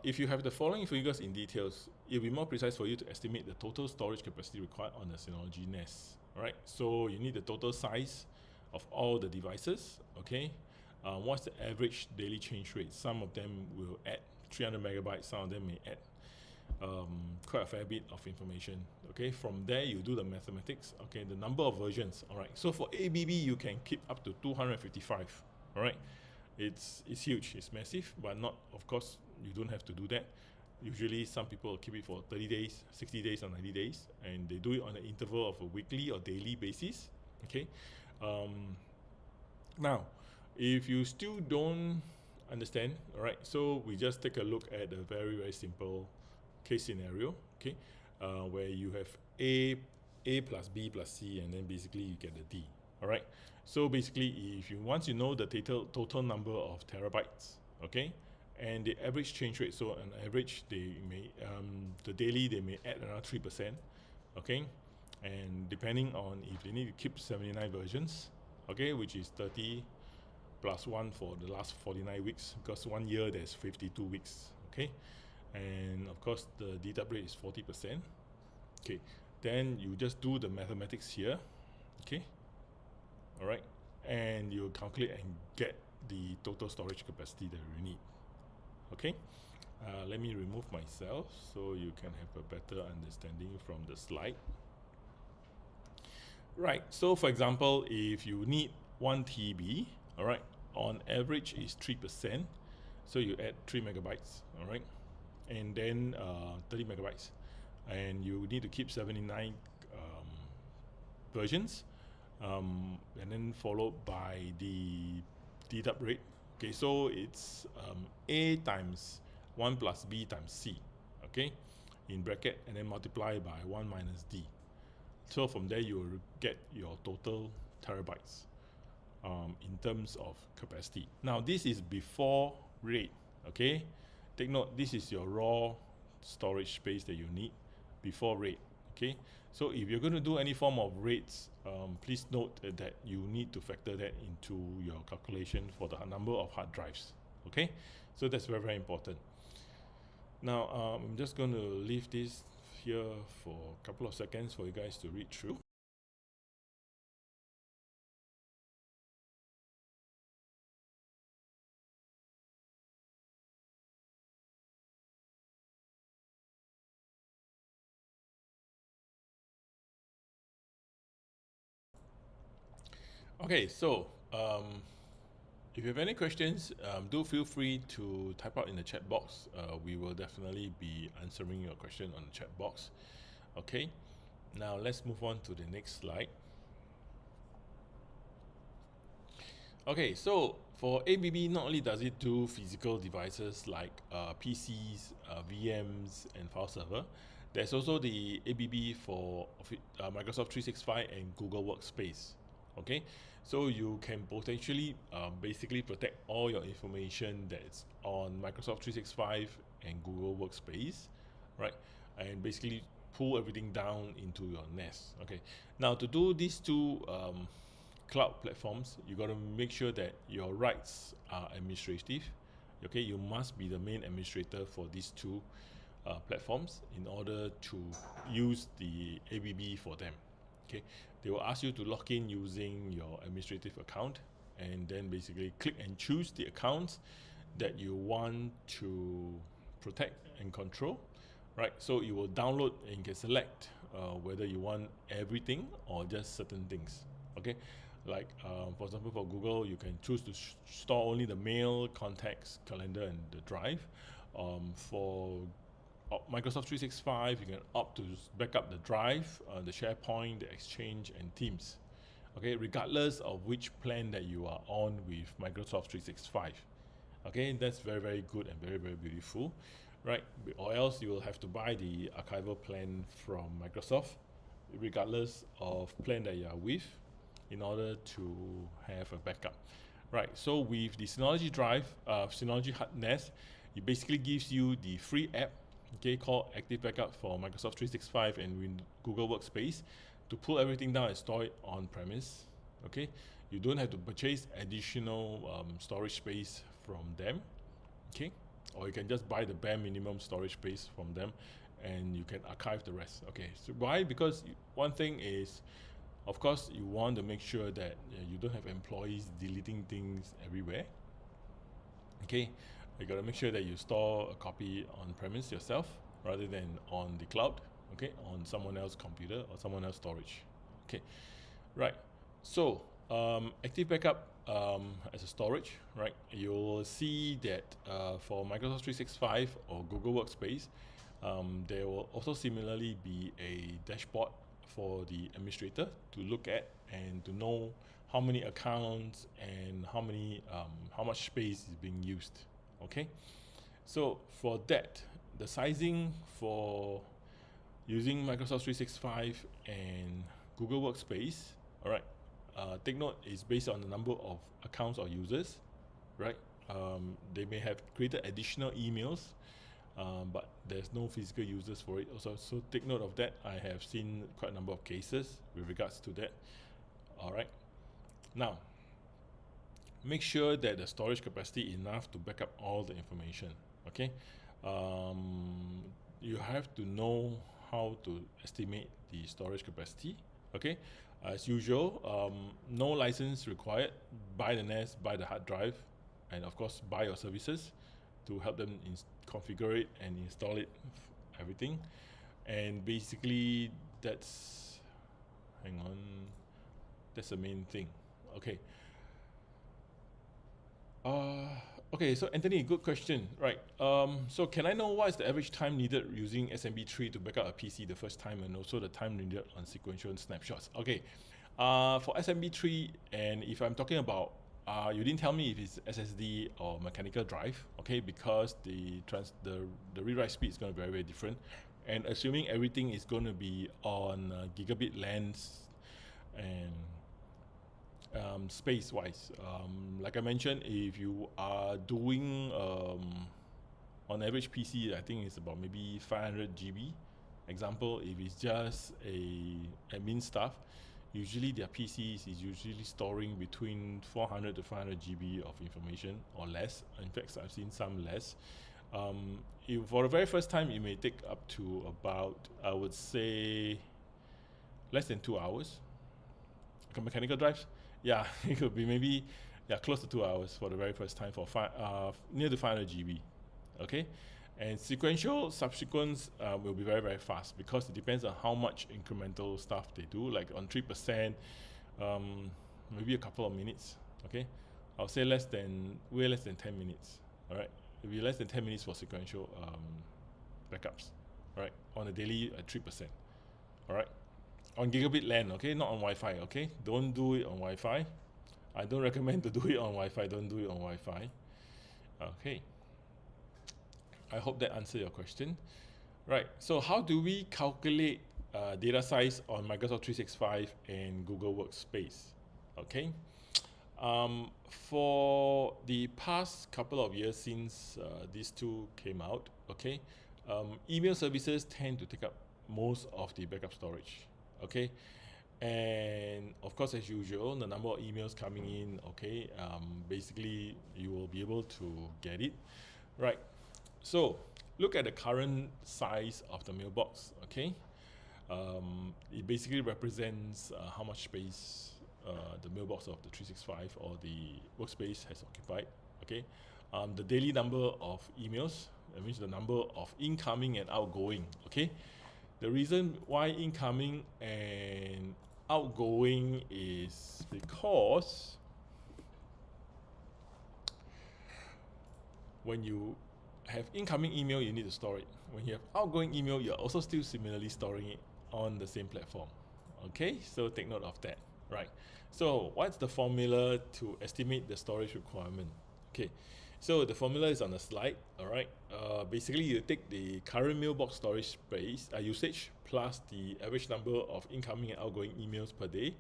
if you have the following figures in details, it'll be more precise for you to estimate the total storage capacity required on the Synology NAS. All right, so you need the total size of all the devices. Okay, what's the average daily change rate? Some of them will add 300 megabytes, some of them may add quite a fair bit of information. Okay, from there you do the mathematics. Okay, the number of versions. All right, so for ABB you can keep up to 255. All right, it's huge, it's massive, but not, of course you don't have to do that. Usually some people keep it for 30 days, 60 days, or 90 days, and they do it on an interval of a weekly or daily basis. Okay, now if you still don't understand, all right, so we just take a look at a very simple case scenario. Okay, where you have a plus b plus c, and then basically you get a d. All right, so basically if you once you know the total number of terabytes, okay, and the average change rate, so on average they may the daily they may add around 3%. Okay, and depending on if they need to keep 79 versions, okay, which is 30 plus 1 for the last 49 weeks, because 1 year there's 52 weeks. Okay, and of course the deduct rate is 40%. Okay, then you just do the mathematics here. Okay, all right, and you calculate and get the total storage capacity that you need. Okay, let me remove myself so you can have a better understanding from the slide. Right, so for example, if you need 1 TB, all right, on average is 3%, so you add 3 megabytes, all right, and then 30 megabytes, and you need to keep 79 versions, and then followed by the deduct rate. Okay, so it's a times 1 plus b times c, okay, in bracket, and then multiply by 1 minus d. So from there you will get your total terabytes in terms of capacity. Now this is before RAID. Okay, take note, this is your raw storage space that you need before RAID. Okay, so if you're going to do any form of RAIDs, please note that you need to factor that into your calculation for the number of hard drives. Okay, so that's very important. Now I'm just going to leave this here for a couple of seconds for you guys to read through. Okay, so if you have any questions, do feel free to type out in the chat box. We will definitely be answering your question on the chat box. Okay, now let's move on to the next slide. Okay, so for ABB, not only does it do physical devices like PCs, VMs, and file server, there's also the ABB for Microsoft 365 and Google Workspace. Okay, so you can potentially basically protect all your information that's on Microsoft 365 and Google Workspace, right? And basically pull everything down into your NAS. Okay, now to do these two cloud platforms, you got to make sure that your rights are administrative. Okay, you must be the main administrator for these two platforms in order to use the ABB for them. Okay, they will ask you to log in using your administrative account, and then basically click and choose the accounts that you want to protect and control. Right, so you will download and you can select whether you want everything or just certain things. Okay, like for example, for Google, you can choose to store only the mail, contacts, calendar, and the drive. For Microsoft 365, you can opt to back up the drive, the SharePoint, the Exchange, and Teams. okay, regardless of which plan that you are on with Microsoft 365. Okay, that's very, very good and very, very beautiful, right? Or else you will have to buy the archival plan from Microsoft, regardless of plan that you are with, in order to have a backup. Right, so with the Synology Drive, Synology Hard NAS, it basically gives you the free app, okay, called Active Backup for Microsoft 365 and Google Workspace to pull everything down and store it on premise. Okay, you don't have to purchase additional storage space from them. Okay, or you can just buy the bare minimum storage space from them, and you can archive the rest. Okay, so why? Because one thing is, of course, you want to make sure that you don't have employees deleting things everywhere. Okay, you got to make sure that you store a copy on premise yourself rather than on the cloud. Okay, on someone else's computer or someone else's storage. Okay, right. So Active Backup as a storage, right? You'll see that for Microsoft 365 or Google Workspace, there will also similarly be a dashboard for the administrator to look at and to know how many accounts and how much space is being used. Okay, so for that, the sizing for using Microsoft 365 and Google Workspace, all right, take note, is based on the number of accounts or users, right? They may have created additional emails, but there's no physical users for it also, so take note of that. I have seen quite a number of cases with regards to that. All right, now make sure that the storage capacity enough to back up all the information. Okay, you have to know how to estimate the storage capacity. Okay, as usual, no license required. Buy the NAS, buy the hard drive, and of course buy your services to help them configure it and install it, everything. And basically that's, hang on, that's the main thing. Okay. Okay, so Anthony, good question. Right. So can I know what is the average time needed using SMB3 to back up a PC the first time, and also the time needed on sequential snapshots? Okay. For SMB3, and if I'm talking about, you didn't tell me if it's SSD or mechanical drive, okay? Because the rewrite speed is going to be very, very different, and assuming everything is going to be on gigabit LANs and space wise, like I mentioned, if you are doing on average PC, I think it's about maybe 500 GB. Example, if it's just a admin stuff, usually their PCs is usually storing between 400 to 500 GB of information or less. In fact, I've seen some less. For the very first time, it may take up to about, I would say, less than 2 hours. Mechanical drives, yeah, it could be maybe, yeah, close to 2 hours for the very first time for near to 500 GB. Okay, and sequential subsequence will be very, very fast because it depends on how much incremental stuff they do. Like on 3%, maybe a couple of minutes. Okay, I'll say way less than 10 minutes. All right, it'll be less than 10 minutes for sequential backups. All right, on a daily at 3%. All right, on gigabit LAN. Okay, not on Wi-Fi. Okay, don't do it on Wi-Fi. I don't recommend to do it on Wi-Fi. Don't do it on Wi-Fi. Okay. I hope that answered your question. Right, so how do we calculate data size on Microsoft 365 and Google Workspace? Okay, for the past couple of years since these two came out, okay, email services tend to take up most of the backup storage. Okay, and of course, as usual, the number of emails coming in, okay, basically you will be able to get it. Right, so look at the current size of the mailbox. Okay, it basically represents how much space the mailbox of the 365 or the workspace has occupied. Okay, the daily number of emails, that means the number of incoming and outgoing. Okay, the reason why incoming and outgoing is because when you have incoming email, you need to store it. When you have outgoing email, you're also still similarly storing it on the same platform. Okay, so take note of that. right? So what's the formula to estimate the storage requirement? Okay, so the formula is on the slide. All right. Basically, you take the current mailbox storage space usage plus the average number of incoming and outgoing emails per day,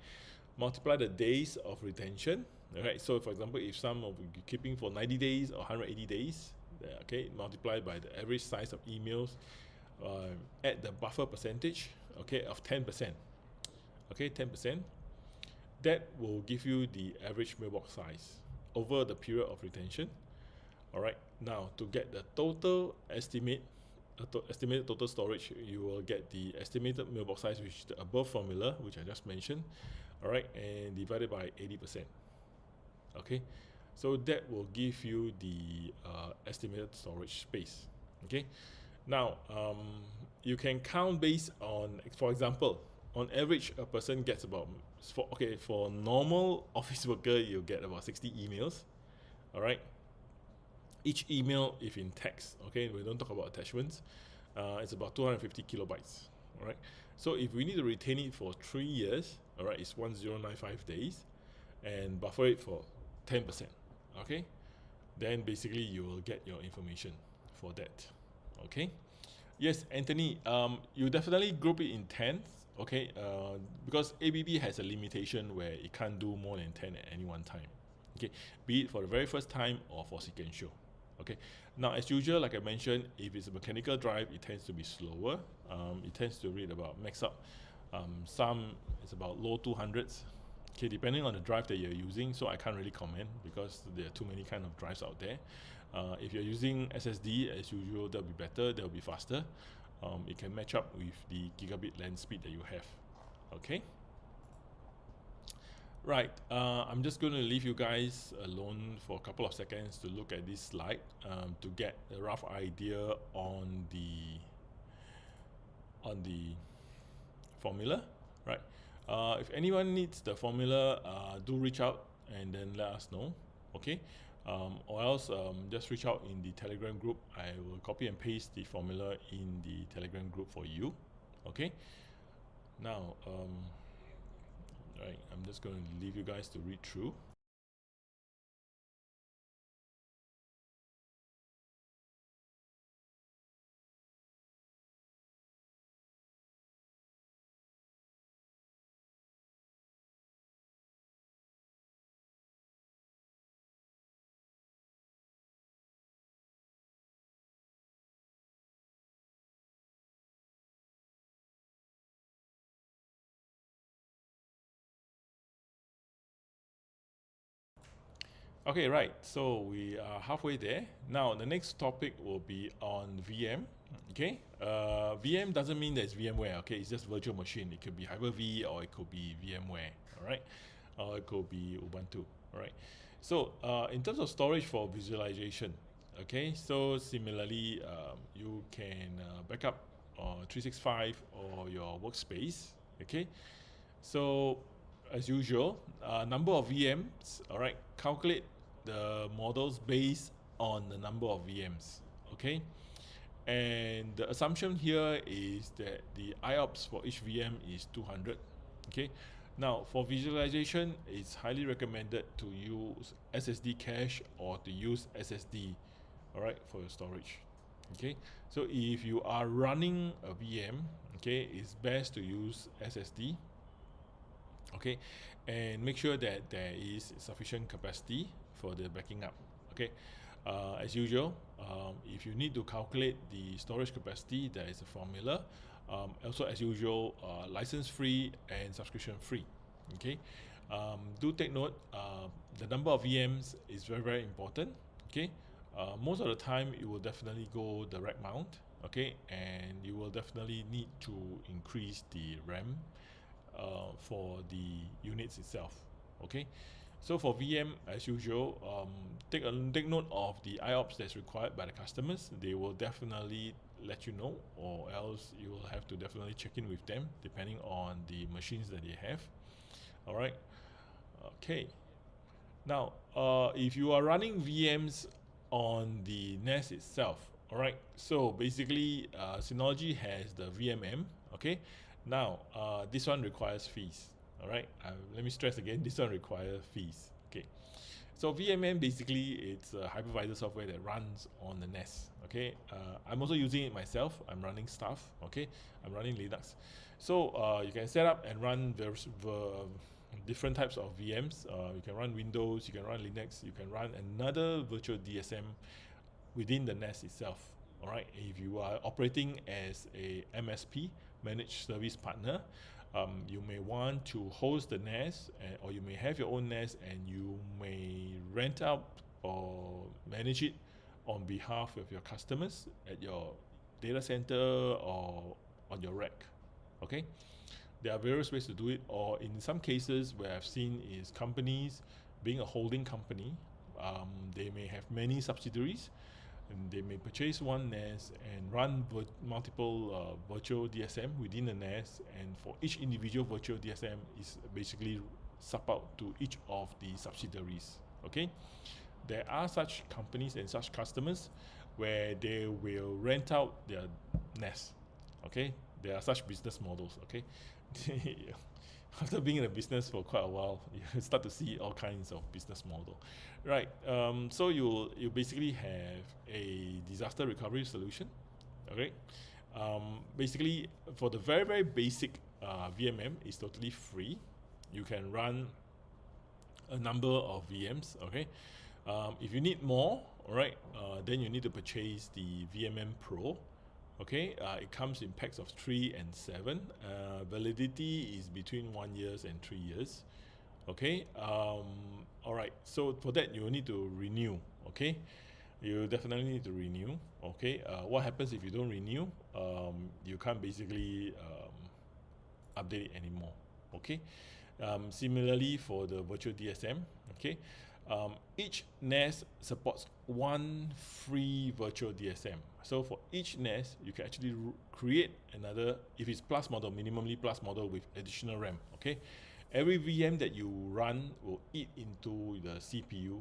multiply the days of retention. All right. So, for example, if some of you keeping for 90 days or 180 days, okay, multiplied by the average size of emails, at the buffer percentage, okay, of 10%. Okay, 10%. That will give you the average mailbox size over the period of retention. All right. Now, to get the total estimated total storage, you will get the estimated mailbox size, which is the above formula, which I just mentioned. All right, and divided by 80%. Okay, so that will give you the estimated storage space. Okay, now you can count based on, for example, on average a person gets about for normal office worker you get about 60 emails. All right, each email if in text, okay, we don't talk about attachments, it's about 250 kilobytes. All right, so if we need to retain it for 3 years, all right, it's 1095 days, and buffer it for 10%. Okay, then basically you will get your information for that. Okay, yes, Anthony, you definitely group it in tens. Okay, because ABB has a limitation where it can't do more than 10 at any one time. Okay, be it for the very first time or for sequential. Okay, now as usual, like I mentioned, if it's a mechanical drive, it tends to be slower. It tends to read about max up. Some it's about low 200s. Okay, depending on the drive that you're using, so I can't really comment because there are too many kind of drives out there. If you're using SSD, as usual, that'll be better, that'll be faster. It can match up with the gigabit LAN speed that you have. Okay. Right, I'm just going to leave you guys alone for a couple of seconds to look at this slide to get a rough idea on the formula. Right, if anyone needs the formula, do reach out and then let us know. Okay, or else just reach out in the Telegram group. I will copy and paste the formula in the Telegram group for you. Okay, now right, I'm just going to leave you guys to read through. Okay, right. So we are halfway there. Now the next topic will be on VM. Okay, VM doesn't mean that it's VMware. Okay, it's just virtual machine. It could be Hyper-V or it could be VMware. All right, or it could be Ubuntu. All right. So in terms of storage for visualization, okay. So similarly, you can back up 365 or your workspace. Okay, so as usual, number of VMs, all right, calculate the models based on the number of VMs, okay? And the assumption here is that the IOPS for each VM is 200, okay? Now, for visualization, it's highly recommended to use SSD cache or to use SSD, all right, for your storage, okay? So if you are running a VM, okay, it's best to use SSD, okay, and make sure that there is sufficient capacity for the backing up. Okay, as usual, if you need to calculate the storage capacity, there is a formula. Also, as usual, license free and subscription free. Okay, do take note, the number of VMs is very, very important. Okay, most of the time you will definitely go the rack mount. Okay, and you will definitely need to increase the RAM for the units itself. Okay, so for VM, as usual, take note of the IOPS that's required by the customers. They will definitely let you know, or else you will have to definitely check in with them depending on the machines that they have. All right. Okay. Now, if you are running VMs on the NAS itself, all right. So basically, Synology has the VMM. Okay. Now, this one requires fees. All right. Let me stress again. This one requires fees. Okay. So VMM basically it's a hypervisor software that runs on the NAS. Okay. I'm also using it myself. I'm running stuff. Okay. I'm running Linux. So you can set up and run different types of VMs. You can run Windows. You can run Linux. You can run another virtual DSM within the NAS itself. All right. If you are operating as a MSP, managed service partner, you may want to host the NAS, or you may have your own NAS, and you may rent out or manage it on behalf of your customers at your data center or on your rack. Okay, there are various ways to do it, or in some cases where I've seen is companies being a holding company, they may have many subsidiaries, and they may purchase one NAS and run multiple virtual DSM within the NAS, and for each individual virtual DSM is basically sub out to each of the subsidiaries. Okay, there are such companies and such customers where they will rent out their NAS. Okay, there are such business models. Okay, after being in the business for quite a while, you start to see all kinds of business model, right? So you basically have a disaster recovery solution. Okay, basically for the very basic VMM is totally free. You can run a number of VMs. Okay, if you need more, all right, then you need to purchase the VMM Pro. Okay, it comes in packs of 3 and 7. Validity is between 1 year and 3 years. Okay, all right. So for that, you will need to renew. Okay, you definitely need to renew. Okay, what happens if you don't renew? You can't basically update it anymore. Okay, similarly for the virtual DSM. Okay, each NAS supports one free virtual DSM. So for each NAS, you can actually create another, if it's plus model, minimally plus model with additional RAM. Okay, every VM that you run will eat into the CPU.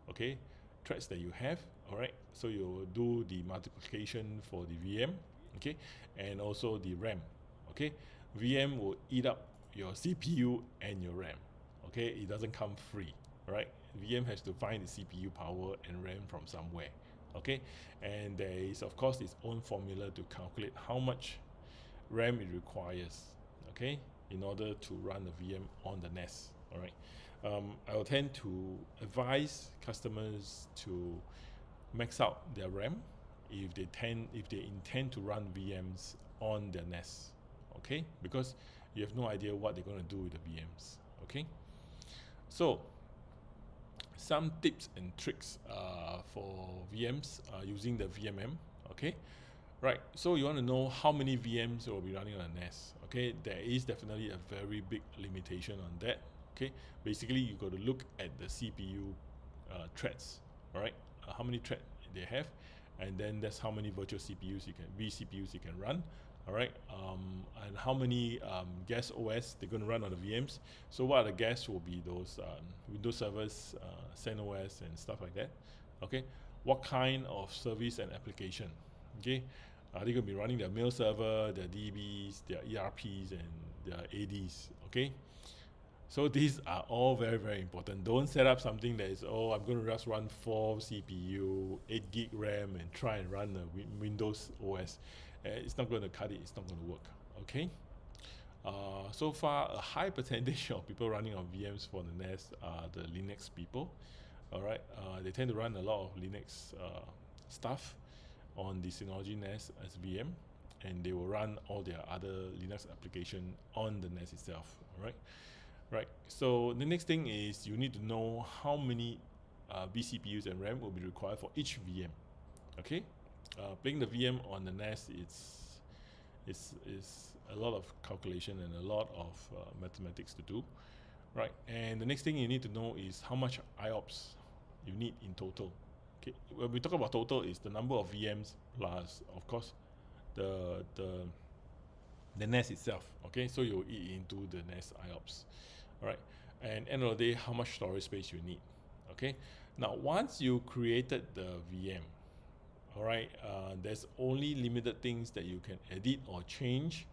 Okay, threads that you have. All right, so you do the multiplication for the VM. Okay, and also the RAM. Okay, VM will eat up your CPU and your RAM. Okay, it doesn't come free. Right, VM has to find the CPU power and RAM from somewhere. Okay, and there is of course its own formula to calculate how much RAM it requires. Okay, in order to run the VM on the NAS. All right, I will tend to advise customers to max out their RAM if they intend to run VMs on their NAS. Okay, because you have no idea what they're going to do with the VMs. Okay, so some tips and tricks for VMs using the VMM. Okay, right. So you want to know how many VMs will be running on a NAS. Okay, there is definitely a very big limitation on that. Okay, basically you got to look at the CPU threads. All right, how many threads they have, and then that's how many virtual CPUs vCPUs you can run. All right, and how many guest OS they're going to run on the VMs. So what are the guests will be those Windows servers, CentOS and stuff like that. Okay, what kind of service and application? Okay, are they going to be running their mail server, their DBs, their ERPs and their ADs? Okay, so these are all very important. Don't set up something that is, oh, I'm going to just run 4 CPU, 8 gig RAM and try and run the Windows OS. It's not going to cut it. It's not going to work. Okay. So far, a high percentage of people running on VMs for the NAS are the Linux people. All right. They tend to run a lot of Linux stuff on the Synology NAS as VM, and they will run all their other Linux application on the NAS itself. All right. Right. So the next thing is you need to know how many vCPUs and RAM will be required for each VM. Okay. Playing the VM on the NAS is a lot of calculation and a lot of mathematics to do, right? And the next thing you need to know is how much IOPS you need in total. Okay, when we talk about total, is the number of VMs plus, of course, the NAS itself. Okay, so you eat into the NAS IOPS, all right? And end of the day, how much storage space you need. Okay, now once you created the VM, all right, there's only limited things that you can edit or change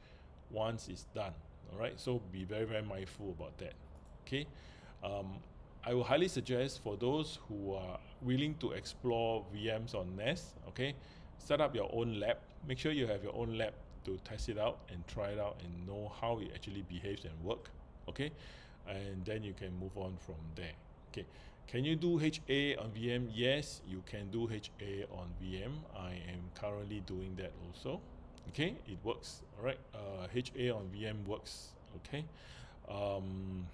once it's done. All right, so be very, very mindful about that. Okay, um, I will highly suggest for those who are willing to explore VMs on NAS, okay, set up your own lab. Make sure you have your own lab to test it out and try it out and know how it actually behaves and work. Okay, and then you can move on from there. Okay, can you do HA on VM? Yes, you can do HA on VM. I am currently doing that also. Okay, it works. All right, HA on VM works. Okay, um,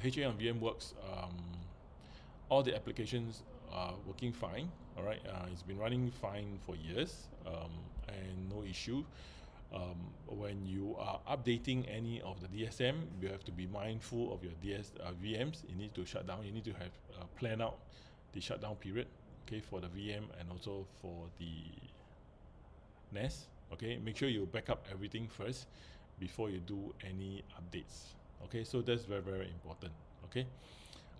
HA on VM works. All the applications are working fine. All right, it's been running fine for years, and no issue. When you are updating any of the DSM, you have to be mindful of your VMs. You need to shut down. You need to have plan out the shutdown period, okay, for the VM and also for the NAS. Okay, make sure you back up everything first before you do any updates. Okay, so that's very, very important. Okay,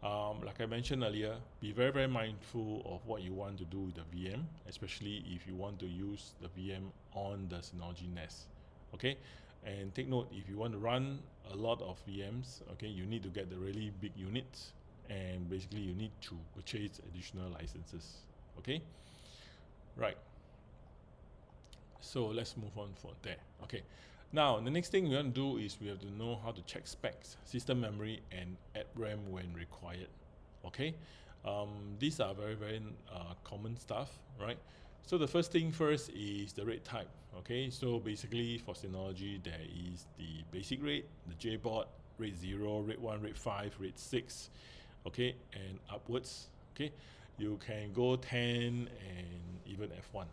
like I mentioned earlier, be very, very mindful of what you want to do with the VM, especially if you want to use the VM on the Synology NAS. Okay, and take note, if you want to run a lot of VMs, okay, you need to get the really big units, and basically you need to purchase additional licenses. Okay, right. So let's move on from there. Okay, now the next thing we want to do is we have to know how to check specs, system memory, and add RAM when required. Okay, these are very, very common stuff, right? So the first thing first is the RAID type. Okay, so basically for Synology there is the basic RAID, the JBOD, RAID 0, RAID 1, RAID 5, RAID 6, okay, and upwards. Okay, you can go 10 and even F1,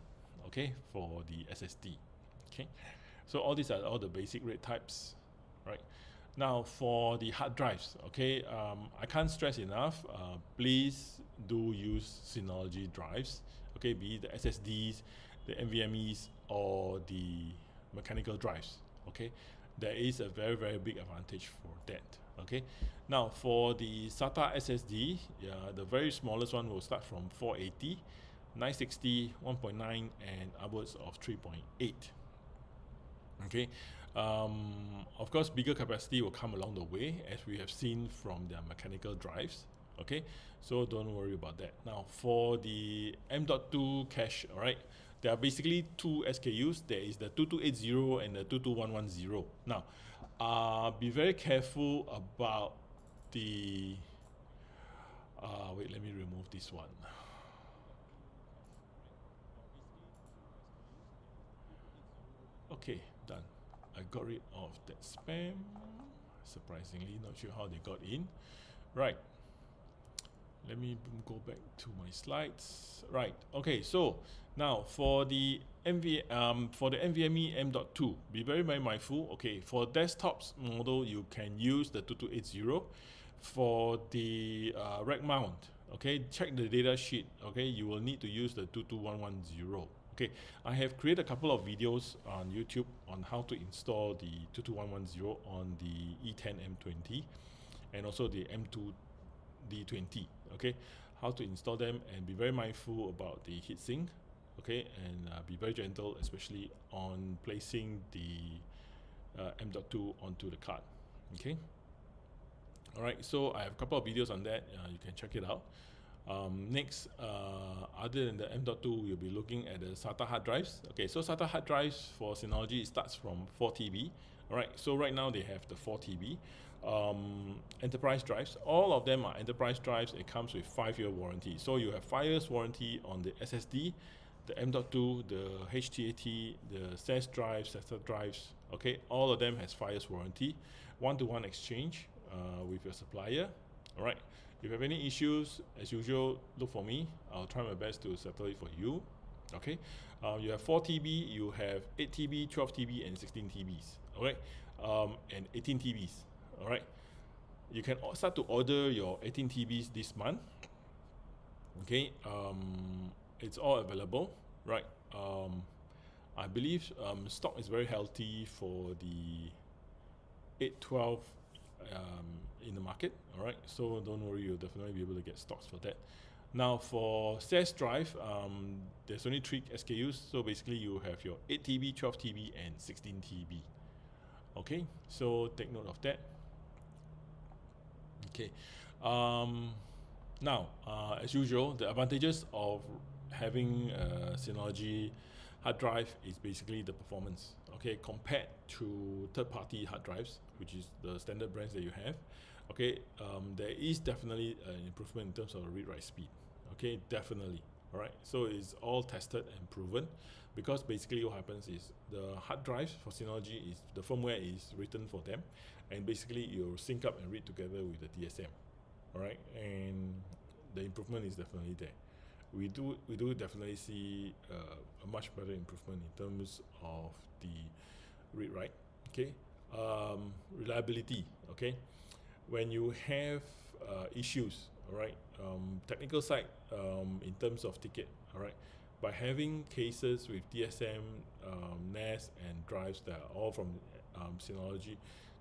okay, for the SSD. Okay, so all these are all the basic RAID types, right? Now for the hard drives, okay, I can't stress enough, please do use Synology drives, okay, be it the SSDs, the NVMEs, or the mechanical drives. Okay, there is a very, very big advantage for that. Okay, now for the SATA SSD, the very smallest one will start from 480, 960, 1.9, and upwards of 3.8. Okay, of course bigger capacity will come along the way, as we have seen from their mechanical drives. Okay, so don't worry about that. Now for the M.2 cache, all right, there are basically two SKUs. There is the 2280 and the 22110. Now be very careful about the wait, let me remove this one. Okay, done. I got rid of that spam. Surprisingly, not sure how they got in. Right, let me go back to my slides. Right, okay, so now for the NVMe M.2, be very, very mindful. Okay, for desktops model you can use the 2280. For the rack mount, okay, check the data sheet. Okay, you will need to use the 22110. Okay, I have created a couple of videos on YouTube on how to install the 22110 on the E10 M20 and also the M2 D20. Okay, how to install them, and be very mindful about the heatsink. Okay, and be very gentle, especially on placing the M.2 onto the card. Okay, all right, so I have a couple of videos on that. You can check it out. Next, other than the M.2, we'll be looking at the SATA hard drives. Okay, so SATA hard drives for Synology, it starts from 4 TB. All right, so right now they have the 4 TB. Enterprise drives, all of them are enterprise drives. It comes with 5-year warranty. So you have 5 years warranty on the SSD, the M.2, the HTAT, the SAS drives, SATA drives. Okay, all of them has 5 years warranty. One-to-one exchange with your supplier. All right. If you have any issues, as usual, look for me. I'll try my best to settle it for you. Okay, you have 4 TB, you have 8 TB, 12 TB, and 16 TBs. All right, and 18 TBs. All right, you can start to order your 18 TBs this month. Okay, it's all available. Right, I believe stock is very healthy for the 812 in the market. All right, so don't worry, you'll definitely be able to get stocks for that. Now for SAS drive, there's only 3 SKUs. So basically you have your 8 TB, 12 TB, and 16 TB. Okay, so take note of that. Okay, um, now as usual, the advantages of having a Synology hard drive is basically the performance. Okay, compared to third-party hard drives, which is the standard brands that you have. Okay, there is definitely an improvement in terms of the read-write speed. Okay, definitely. All right, so it's all tested and proven, because basically what happens is the hard drives for Synology is the firmware is written for them, and basically you sync up and read together with the DSM. All right, and the improvement is definitely there. We do definitely see a much better improvement in terms of the read write. Okay, reliability. Okay, when you have issues, all right, technical side, in terms of ticket, all right, by having cases with DSM, NAS, and drives that are all from Synology,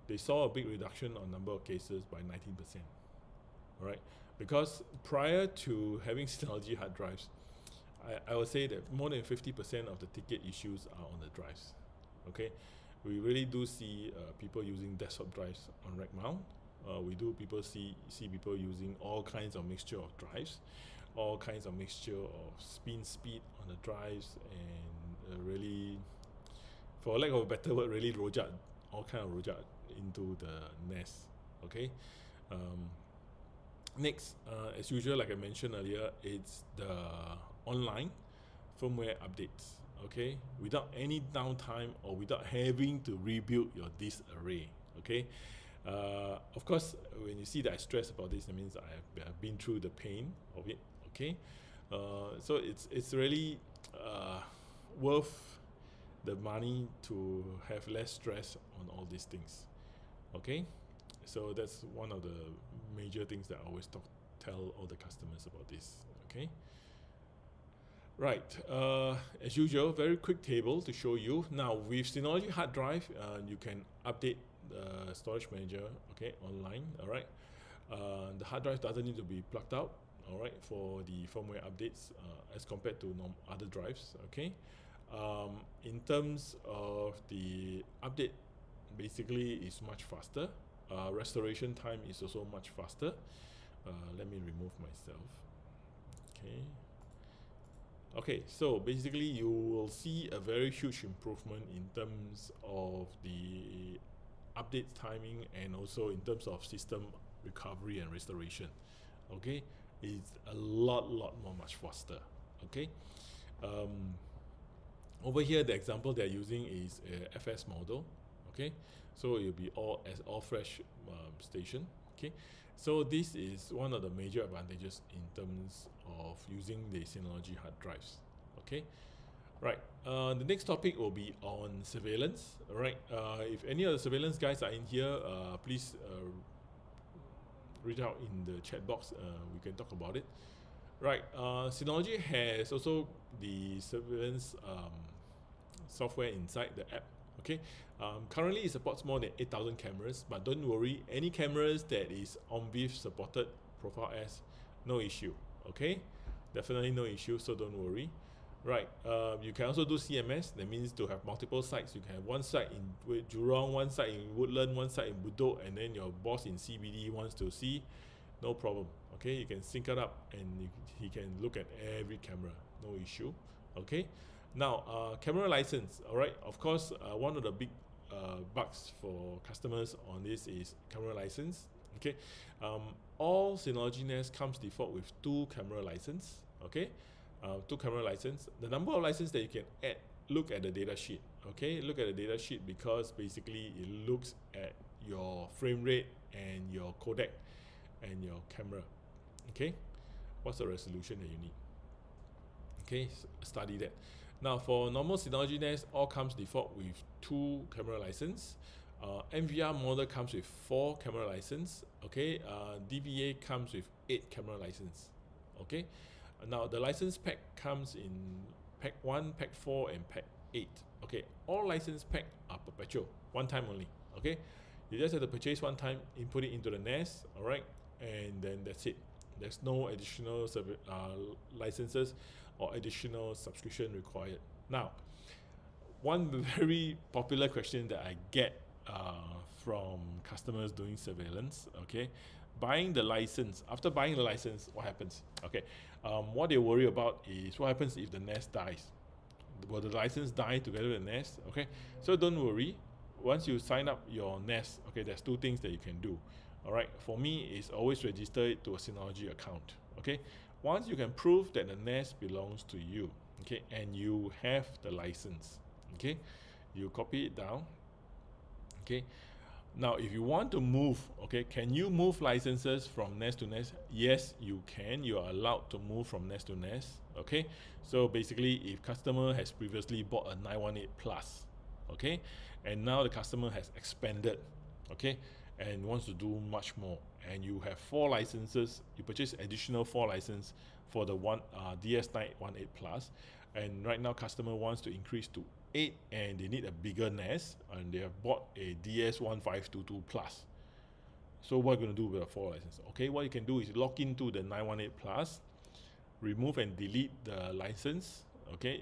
they saw a big reduction on number of cases by 19%. All right, because prior to having Synology hard drives, I would say that more than 50% of the ticket issues are on the drives. Okay, we really do see people using desktop drives on rack mount. We do people see people using all kinds of mixture of drives, all kinds of mixture of spin speed on the drives, and really, for lack of a better word, really rojak, all kind of rojak into the NAS. Okay, um, next, as usual, like I mentioned earlier, it's the online firmware updates. Okay, without any downtime or without having to rebuild your disk array. Okay, of course, when you see that I stress about this, that means I've been through the pain of it. Okay, so it's really worth the money to have less stress on all these things. Okay, so that's one of the major things that I always tell all the customers about this. Okay, right, as usual, very quick table to show you. Now with Synology hard drive, you can update the storage manager, okay, online. All right, the hard drive doesn't need to be plugged out, all right, for the firmware updates, as compared to other drives. Okay, in terms of the update, basically is much faster. Restoration time is also much faster. Let me remove myself. Okay. Okay, so basically you will see a very huge improvement in terms of the update timing, and also in terms of system recovery and restoration. Okay, it's a lot more much faster. Okay, um, over here the example they're using is a FS model. Okay, so it'll be all fresh station. Okay, so this is one of the major advantages in terms of using the Synology hard drives. Okay, right, the next topic will be on surveillance. All right, if any of the surveillance guys are in here, please reach out in the chat box. We can talk about it. Right, Synology has also the surveillance software inside the app. Okay, currently it supports more than 8,000 cameras, but don't worry, any cameras that is OnVIF supported profile S, no issue. Okay, definitely no issue, so don't worry. Right, you can also do CMS. That means to have multiple sites. You can have one site in Jurong, one site in Woodland, one site in Bedok, and then your boss in CBD wants to see, no problem. Okay, you can sync it up, and he can look at every camera, no issue. Okay, now camera license. All right, of course, one of the big bugs for customers on this is camera license. Okay, all Synology NAS comes default with 2 camera license. Okay, 2 camera license. The number of license that you can add, look at the data sheet. Okay, look at the data sheet, because basically it looks at your frame rate and your codec and your camera. Okay, what's the resolution that you need? Okay, study that. Now for normal Synology NAS, all comes default with 2 camera license. NVR model comes with 4 camera license. Okay, DVA comes with 8 camera license. Okay, now the license pack comes in pack 1, pack 4, and pack 8. Okay, all license pack are perpetual, one time only. Okay, you just have to purchase one time, input it into the NAS. All right, and then that's it. There's no additional licenses or additional subscription required. Now, one very popular question that I get from customers doing surveillance. Okay, buying the license. After buying the license, what happens? Okay, what they worry about is what happens if the nest dies. Will the license die together with the nest? Okay, so don't worry. Once you sign up your nest, okay, there's two things that you can do. All right, for me, is always register it to a Synology account. Okay, once you can prove that the nest belongs to you, okay, and you have the license, okay, you copy it down. Okay, now if you want to move, okay, can you move licenses from nest to nest? Yes, you can. You are allowed to move from nest to nest. Okay, so basically if customer has previously bought a 918 plus, okay, and now the customer has expanded, okay, and wants to do much more, and you have 4 licenses, you purchase additional 4 licenses for the one DS918 plus, and right now customer wants to increase to 8 and they need a bigger nest, and they have bought a DS1522 plus. So what are you going to do with the 4 licenses? Okay, what you can do is log into the 918 plus, remove and delete the license. Okay,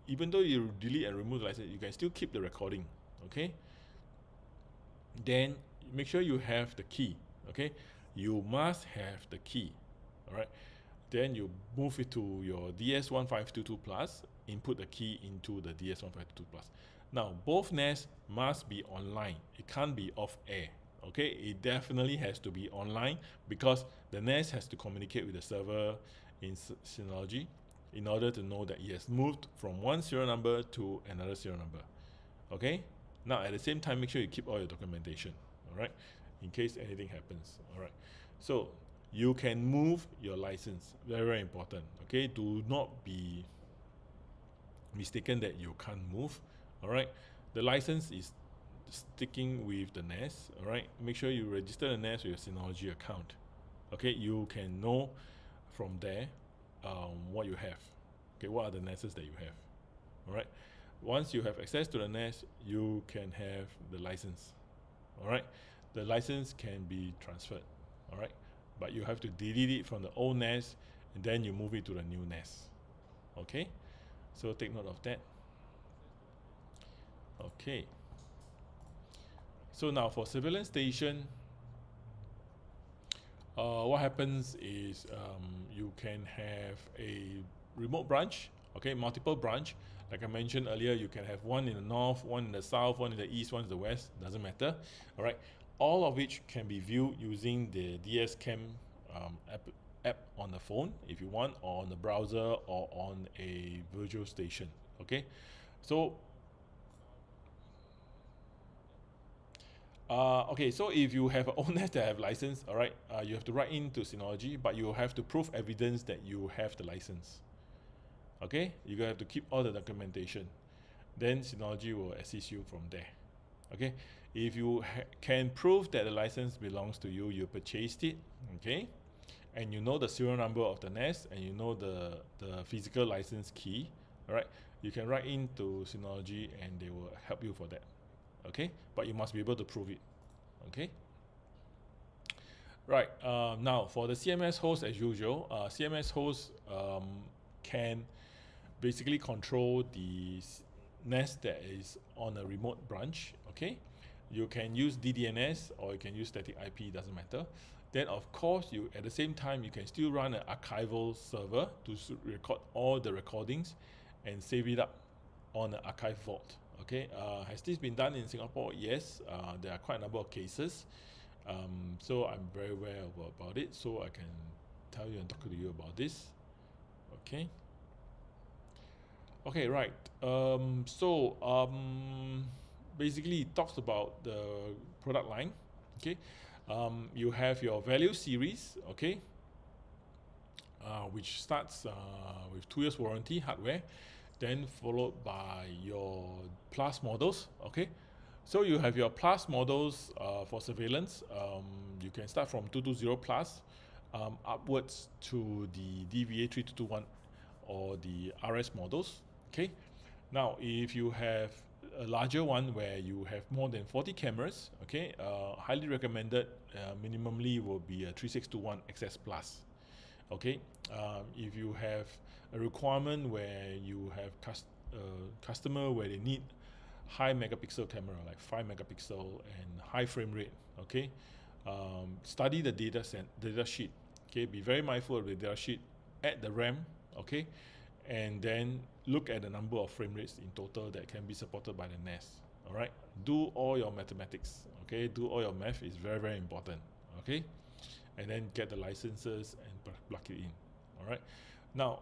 even though you delete and remove the license, you can still keep the recording. Okay, then make sure you have the key. Okay, you must have the key. All right, then you move it to your DS1522 plus, input the key into the DS1522 plus. Now both nests must be online, it can't be off air. Okay, it definitely has to be online because the nest has to communicate with the server in Synology in order to know that it has moved from one serial number to another serial number. Okay, now at the same time, make sure you keep all your documentation. All right, in case anything happens. All right, so you can move your license, very very important. Okay, do not be mistaken that you can't move. All right, the license is sticking with the nest. All right, make sure you register the nest with your Synology account. Okay, you can know from there what you have. Okay, what are the nests that you have? All right, once you have access to the nest, you can have the license. All right, the license can be transferred. All right, but you have to delete it from the old nest and then you move it to the new nest. Okay, so take note of that. Okay, so now for surveillance station, what happens is you can have a remote branch, okay, multiple branch. Like I mentioned earlier, you can have one in the north, one in the south, one in the east, one in the west, doesn't matter. All right, all of which can be viewed using the DS Cam app on the phone if you want, or on the browser, or on a virtual station. Okay, so okay, so if you have an owners that have license, all right, you have to write into Synology, but you have to prove evidence that you have the license. Okay, you have to keep all the documentation. Then Synology will assist you from there. Okay, if you can prove that the license belongs to you, you purchased it. Okay, and you know the serial number of the nest, and you know the physical license key. All right, you can write into Synology, and they will help you for that. Okay, but you must be able to prove it. Okay, right, now for the CMS host, as usual, CMS host can basically control the nest that is on a remote branch. Okay, you can use DDNS or you can use static IP, doesn't matter. Then of course, you at the same time you can still run an archival server to record all the recordings and save it up on an archive vault. Okay, has this been done in Singapore? Yes, there are quite a number of cases. So I'm very aware about it, so I can tell you and talk to you about this. Okay. Okay, right. Basically it talks about the product line. Okay, you have your value series. Okay, which starts with 2 years warranty hardware, then followed by your plus models. Okay, so you have your plus models for surveillance. You can start from 220 plus upwards to the DVA 3221 or the RS models. Okay, now if you have a larger one where you have more than 40 cameras, okay, highly recommended minimally will be a 3621 XS Plus. Okay, if you have a requirement where you have customer where they need high megapixel camera like 5 megapixel and high frame rate. Okay, study the data sheet. Okay, be very mindful of the data sheet at the RAM. Okay, and then look at the number of frame rates in total that can be supported by the NAS. All right, do all your mathematics. Okay, do all your math is very, very important. Okay, and then get the licenses and plug it in. All right, now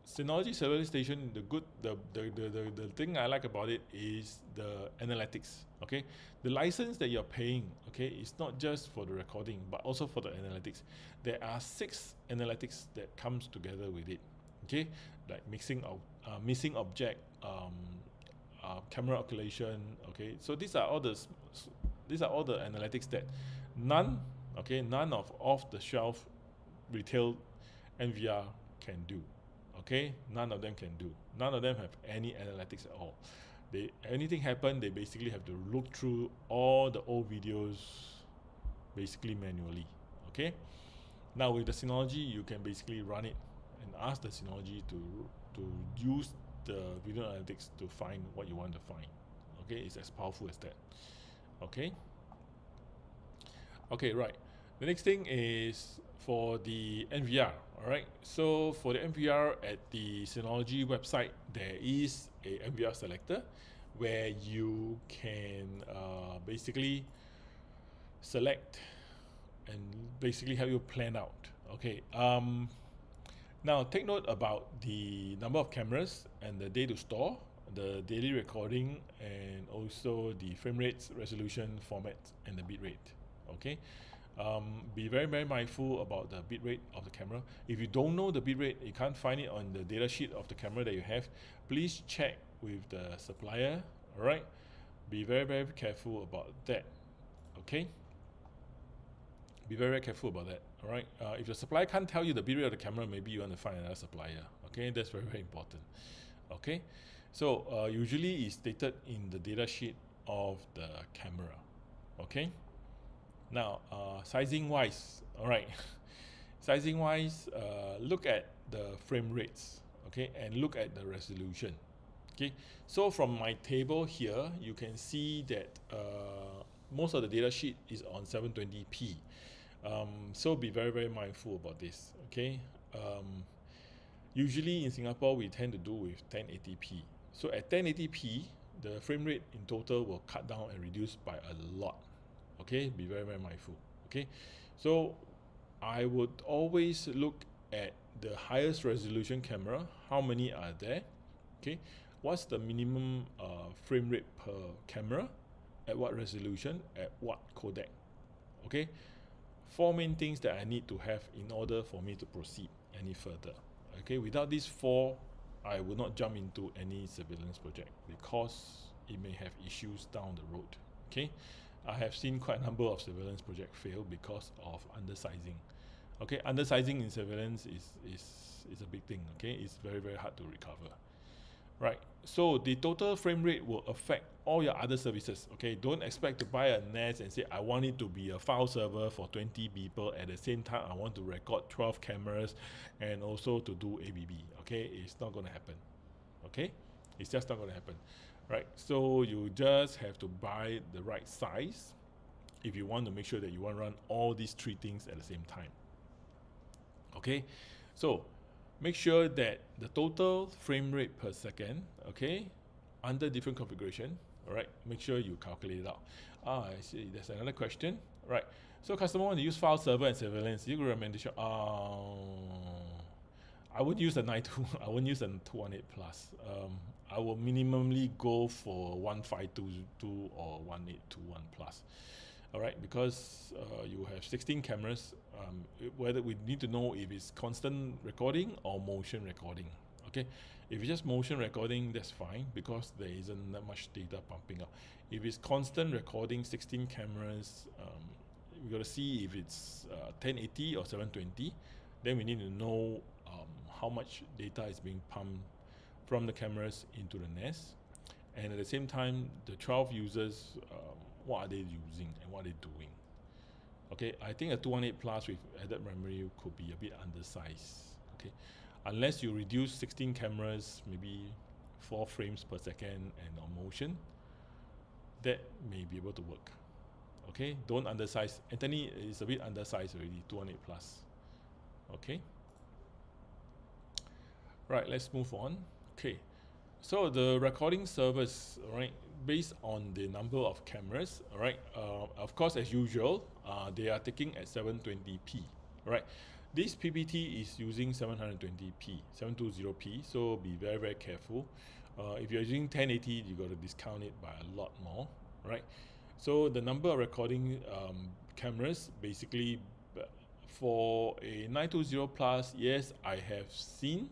Synology Server Station, the thing I like about it is the analytics. Okay, the license that you're paying, okay, is not just for the recording but also for the analytics. There are 6 analytics that comes together with it. Okay, like missing object, camera occlusion. Okay, so these are all the analytics that none of off the shelf retail NVR can do. Okay, none of them can do. None of them have any analytics at all. Anything happen, they basically have to look through all the old videos basically manually. Okay, now with the Synology, you can basically run it and ask the Synology to use the video analytics to find what you want to find. Okay, it's as powerful as that. Okay, right. The next thing is for the NVR. All right, so for the NVR at the Synology website, there is a NVR selector where you can basically select and basically help you plan out. Okay, now take note about the number of cameras and the day to store, the daily recording, and also the frame rates, resolution, format, and the bit rate. Okay, be very, very mindful about the bit rate of the camera. If you don't know the bit rate, you can't find it on the data sheet of the camera that you have, please check with the supplier. All right, be very, very careful about that. Okay, be very, very careful about that. All right, if the supplier can't tell you the bit rate of the camera, maybe you want to find another supplier. Okay, that's very, very important. Okay, so usually it's stated in the data sheet of the camera. Okay, now sizing wise, all right, sizing wise, look at the frame rates. Okay, and look at the resolution. Okay, so from my table here, you can see that most of the data sheet is on 720p. So be very, very mindful about this. Okay, usually in Singapore we tend to do with 1080p. So at 1080p, the frame rate in total will cut down and reduce by a lot. Okay, be very, very mindful. Okay, so I would always look at the highest resolution camera. How many are there? Okay, what's the minimum frame rate per camera, at what resolution, at what codec? Okay, 4 main things that I need to have in order for me to proceed any further. Okay, without these 4, I will not jump into any surveillance project because it may have issues down the road. Okay, I have seen quite a number of surveillance projects fail because of undersizing. Okay, undersizing in surveillance is a big thing. Okay, it's very, very hard to recover. Right, so the total frame rate will affect all your other services. Okay, don't expect to buy a NAS and say I want it to be a file server for 20 people at the same time I want to record 12 cameras and also to do ABB. Okay, it's not going to happen. Okay, it's just not going to happen. Right, so you just have to buy the right size if you want to make sure that you want to run all these 3 things at the same time. Okay, so make sure that the total frame rate per second, okay, under different configuration, all right, make sure you calculate it out. I see, there's another question. Right, so customer want to use file server and surveillance, you recommendation? I would use a 92, I wouldn't use a 218 plus. I will minimally go for 1522 or 1821 plus. All right, because you have 16 cameras, whether we need to know if it's constant recording or motion recording. Okay, if it's just motion recording, that's fine because there isn't that much data pumping up. If it's constant recording, 16 cameras, we got to see if it's 1080 or 720. Then we need to know how much data is being pumped from the cameras into the NAS, and at the same time, the 12 users. What are they using and what are they doing? Okay, I think a 218 plus with added memory could be a bit undersized. Okay, unless you reduce 16 cameras, maybe 4 frames per second and on motion, that may be able to work. Okay, don't undersize. Anthony is a bit undersized already, 200 plus. Okay, right, let's move on. Okay, so the recording service, all right, based on the number of cameras, all right, of course, as usual, they are taking at 720p, right? This PPT is using 720p, 720p, so be very, very careful. If you're using 1080, you got to discount it by a lot more, right? So the number of recording cameras, basically, for a 920 plus, yes, I have seen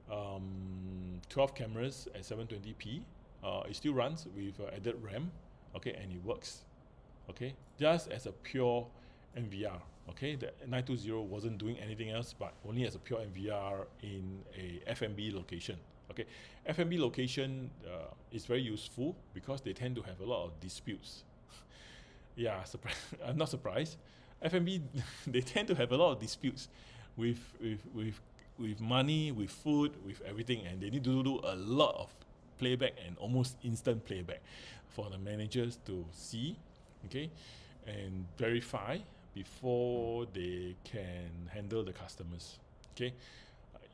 12 cameras at 720p. It still runs with added RAM, okay, and it works, okay, just as a pure NVR. Okay, the 920 wasn't doing anything else but only as a pure NVR in a FMB location. Okay, FMB location is very useful because they tend to have a lot of disputes. Yeah, I'm not surprised. FMB they tend to have a lot of disputes with money, with food, with everything, and they need to do a lot of playback and almost instant playback for the managers to see, okay, and verify before they can handle the customers. Okay,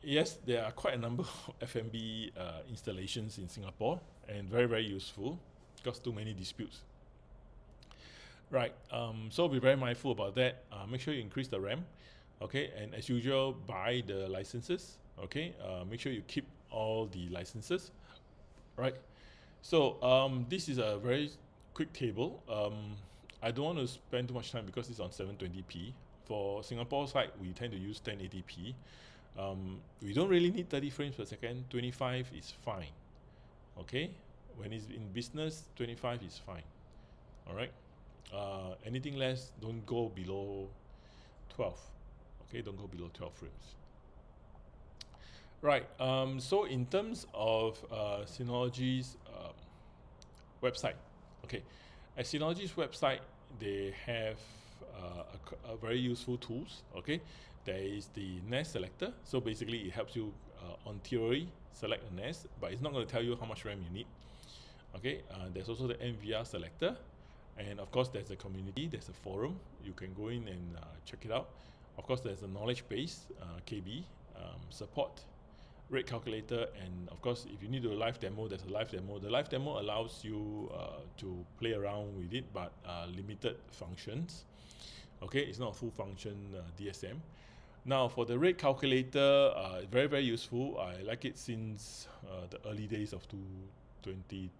yes, there are quite a number of FMB installations in Singapore, and very, very useful because too many disputes. Right, so be very mindful about that. Make sure you increase the RAM, okay, and as usual, buy the licenses, okay. Make sure you keep all the licenses, right. So this is a very quick table. I don't want to spend too much time because it's on 720p. For Singapore side, we tend to use 1080p. We don't really need 30 frames per second. 25 is fine, okay. When it's in business, 25 is fine. All right. Anything less, don't go below 12. Okay, don't go below 12 frames. Right. So in terms of Synology's website, okay, at Synology's website, they have a very useful tools. Okay, there is the NAS selector. So basically, it helps you on theory select a NAS, but it's not going to tell you how much RAM you need. Okay, there's also the NVR selector. And of course, there's a community, there's a forum. You can go in and check it out. Of course, there's a knowledge base, KB, support, rate calculator, and of course, if you need to do a live demo, there's a live demo. The live demo allows you to play around with it, but limited functions. Okay, it's not a full function DSM. Now, for the rate calculator, very, very useful. I like it since the early days of 2010.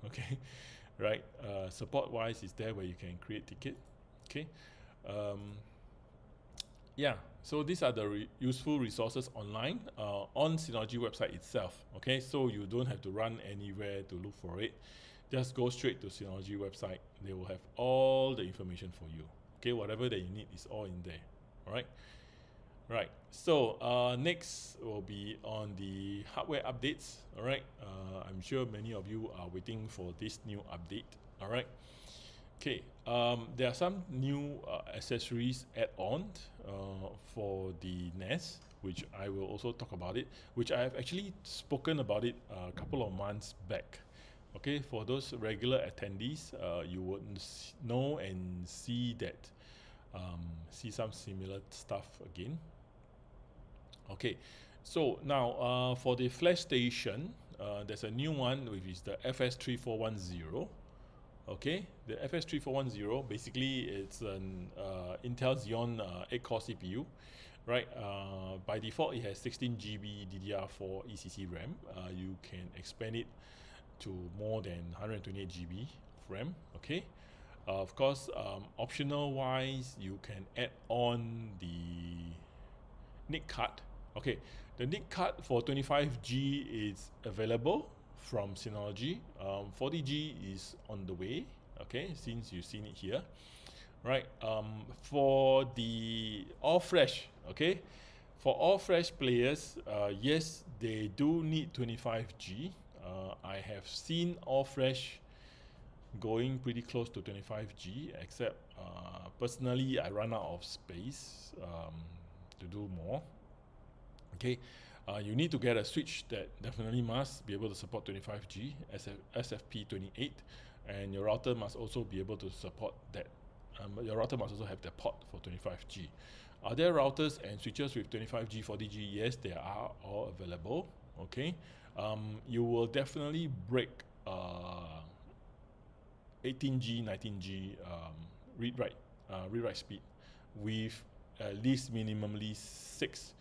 Okay. Right, support wise is there where you can create ticket. Okay, yeah, so these are the useful resources online on Synology website itself. Okay, so you don't have to run anywhere to look for it. Just go straight to Synology website. They will have all the information for you. Okay, whatever that you need is all in there. All right. Right, so next will be on the hardware updates. All right, I'm sure many of you are waiting for this new update. All right, okay, there are some new accessories add-on for the NAS, which I will also talk about it, which I have actually spoken about it a couple of months back. Okay, for those regular attendees, you would know and see that see some similar stuff again. Okay, so now for the flash station, there's a new one, which is the FS3410. Okay, the FS3410, basically it's an Intel Xeon 8-core CPU, right? By default, it has 16 GB DDR4 ECC RAM. You can expand it to more than 128 GB of RAM. Okay, of course, optional wise, you can add on the NIC card. Okay, the NIC card for 25G is available from Synology. 40G is on the way. Okay, since you've seen it here, right? For the all flash, okay, for all flash players, yes, they do need 25G. I have seen all flash going pretty close to 25G, except personally I run out of space to do more. Okay, you need to get a switch that definitely must be able to support 25G, SFP28. and your router must also be able to support that. Your router must also have the port for 25G. Are there routers and switches with 25G, 40G? Yes, they are all available. Okay, you will definitely break 18G, 19G read write speed with at least minimally 6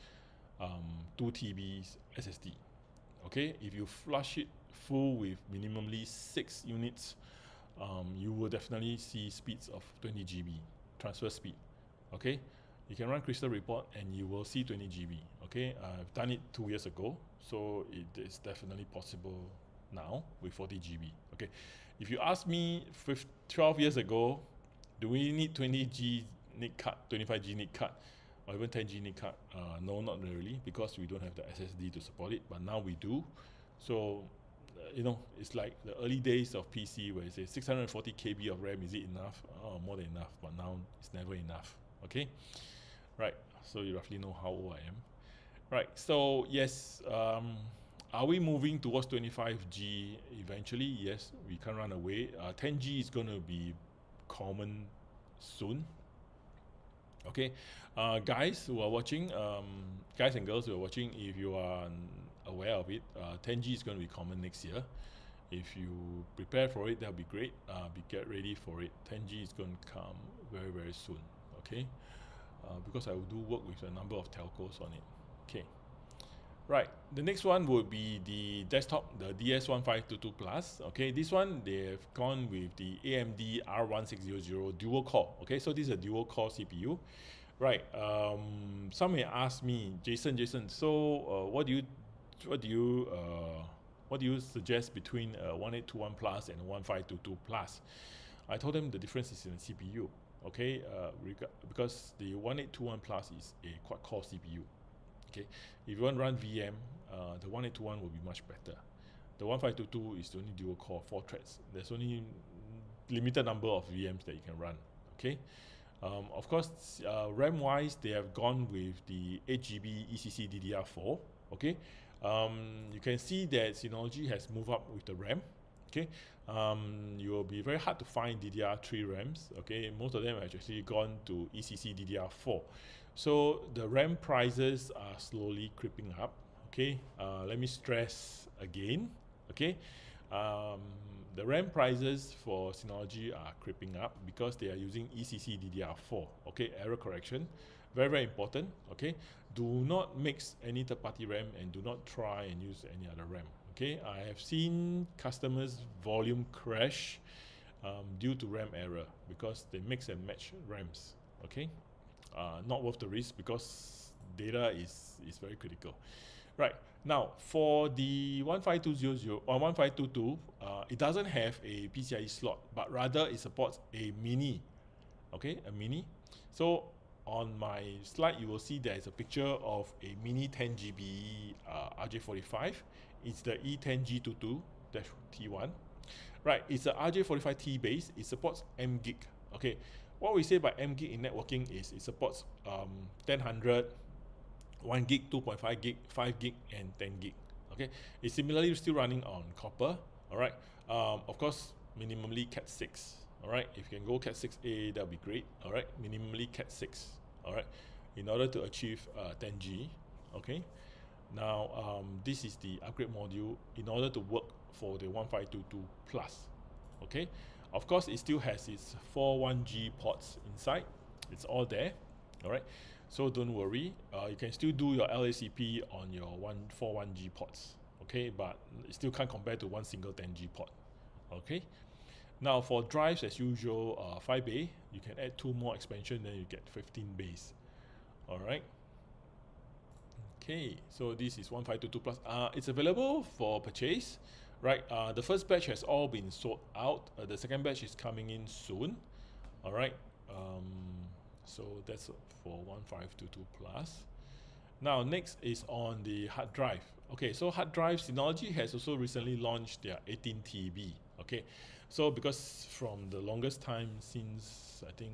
2 TBs SSD. Okay, if you flush it full with minimally 6 units, you will definitely see speeds of 20 GB transfer speed. Okay, you can run Crystal Report and you will see 20 GB. Okay, I've done it 2 years ago, so it is definitely possible now with 40 GB. Okay, if you ask me 12 years ago, do we need 20G NIC card, 25G NIC card, or even 10G NIC card? No, not really, because we don't have the SSD to support it, but now we do. So it's like the early days of PC where you say 640 KB of RAM, is it enough? Oh, more than enough, but now it's never enough. Okay, right, so you roughly know how old I am. Right, so yes, are we moving towards 25G eventually? Yes, we can't run away. 10G is going to be common soon. Okay, guys who are watching, guys and girls who are watching, if you are aware of it, 10G is going to be common next year. If you prepare for it, that'll be great. Get ready for it. 10G is going to come very, very soon. Okay, because I will do work with a number of telcos on it. Okay, right. The next one would be the desktop, the DS1522 Plus. Okay, this one they've gone with the AMD R1600 dual core. Okay, so this is a dual core CPU. Right. Some may ask me, Jason. So, what do you suggest between 1821 Plus and 1522 Plus? I told them the difference is in the CPU. Okay, because the 1821 Plus is a quad-core CPU. Okay, if you want to run VM, the 1821 will be much better. The 1522 is only dual core, 4 threads. There's only limited number of VMs that you can run. Okay, of course, RAM-wise, they have gone with the 8GB ECC DDR4. Okay, you can see that Synology has moved up with the RAM. Okay, you will be very hard to find DDR3 RAMs. Okay, most of them have actually gone to ECC DDR4. So the RAM prices are slowly creeping up. Okay, let me stress again. Okay, the RAM prices for Synology are creeping up because they are using ECC DDR4. Okay, error correction, very, very important. Okay, do not mix any third-party RAM and do not try and use any other RAM. Okay, I have seen customers' volume crash due to RAM error because they mix and match RAMs. Okay, not worth the risk because data is very critical. Right, now for the 15200 or 1522, it doesn't have a PCIe slot, but rather it supports a mini. Okay, a mini. So on my slide, you will see there is a picture of a mini 10GB RJ45. It's the E10G22-T1. Right, it's a RJ45T base. It supports mGig. Okay, what we say by mGig in networking is it supports 1000, 1 gig, 2.5 gig, 5 gig, and 10 gig. Okay, it's similarly still running on copper. All right, of course, minimally Cat6. All right, if you can go Cat6A, that'll be great. All right, minimally Cat6. All right, in order to achieve 10G. Okay, now this is the upgrade module in order to work for the 1522 Plus. Okay, of course, it still has its 41G ports inside. It's all there. All right, so don't worry. You can still do your LACP on your 41G ports. Okay, but it still can't compare to one single 10G port. Okay. Now for drives, as usual, 5 bay. You can add 2 more expansion, then you get 15 bays. All right. Okay, so this is 1522 Plus. It's available for purchase. Right. The first batch has all been sold out. The second batch is coming in soon. All right. So that's for 1522 Plus. Now next is on the hard drive. Okay, so hard drive, Synology has also recently launched their 18 TB. Okay, so because from the longest time since I think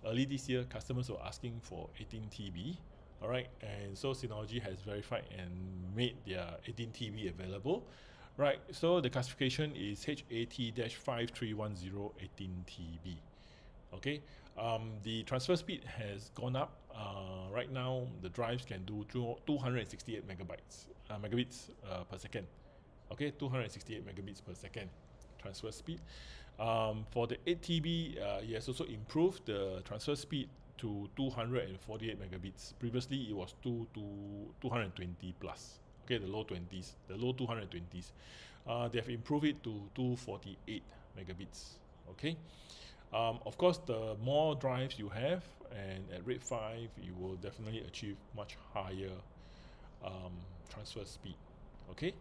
early this year, customers were asking for 18 TB. All right, and so Synology has verified and made their 18 TB available. Right, so the classification is HAT-531018TB. Okay, the transfer speed has gone up. Right now, the drives can do 268 megabits per second. Okay, 268 megabits per second transfer speed. For the 8 TB, it has also improved the transfer speed to 248 megabits. Previously, it was 220 plus. Okay, the low 20s, the low 220s. They have improved it to 248 megabits. Okay. Of course, the more drives you have, and at rate 5, you will definitely achieve much higher um, transfer speed. Okay.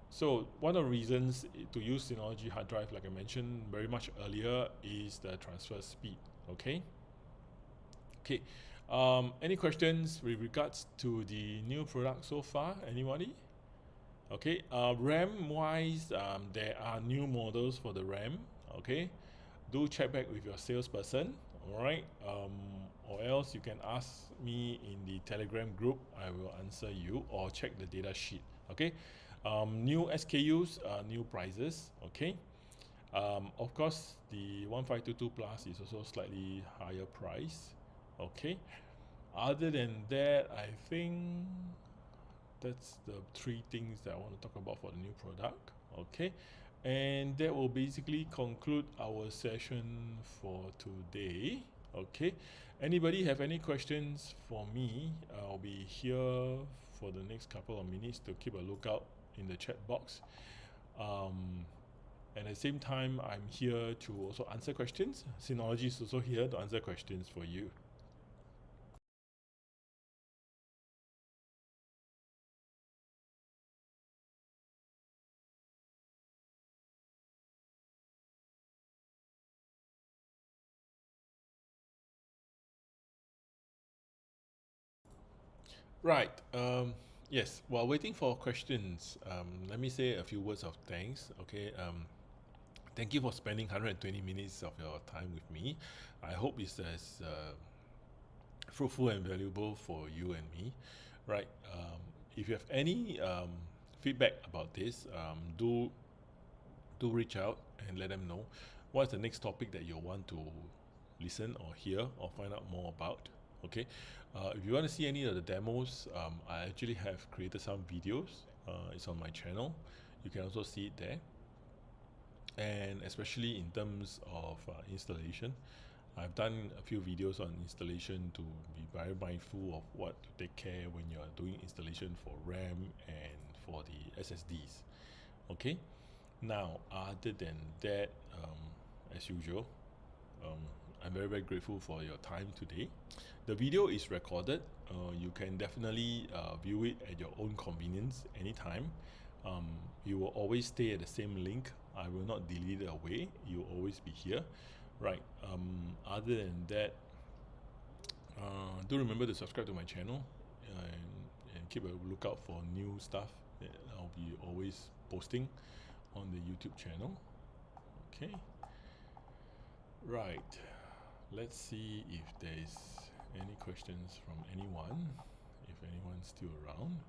So one of the reasons to use Synology hard drive, like I mentioned very much earlier, is the transfer speed. Okay. Okay. Any questions with regards to the new product so far? Anybody? Okay. RAM wise, there are new models for the RAM. Okay. Do check back with your salesperson. All right. Or else you can ask me in the Telegram group. I will answer you, or check the data sheet. Okay. New SKUs, new prices. Okay. Of course, the 1522 Plus is also slightly higher price. Okay. Other than that, I think that's the three things that I want to talk about for the new product. Okay. And that will basically conclude our session for today. Okay. Anybody have any questions for me? I'll be here for the next couple of minutes to keep a lookout in the chat box. And at the same time, I'm here to also answer questions. Synology is also here to answer questions for you. Right. Yes. While waiting for questions, let me say a few words of thanks. Okay. Thank you for spending 120 minutes of your time with me. I hope it's as fruitful and valuable for you and me. Right. If you have any feedback about this, do reach out and let them know what's the next topic that you want to listen or hear or find out more about. Okay. If you want to see any of the demos, I actually have created some videos. It's on my channel. You can also see it there. And especially in terms of installation, I've done a few videos on installation to be very mindful of what to take care when you're doing installation for RAM and for the SSDs. Okay. Now, other than that, as usual, um, I'm very grateful for your time today. The video is recorded. You can definitely view it at your own convenience anytime. You will always stay at the same link. I will not delete it away. You will always be here. Right. Other than that, do remember to subscribe to my channel and keep a lookout for new stuff that I'll be always posting on the YouTube channel. Okay. Right. Let's see if there's any questions from anyone, if anyone's still around.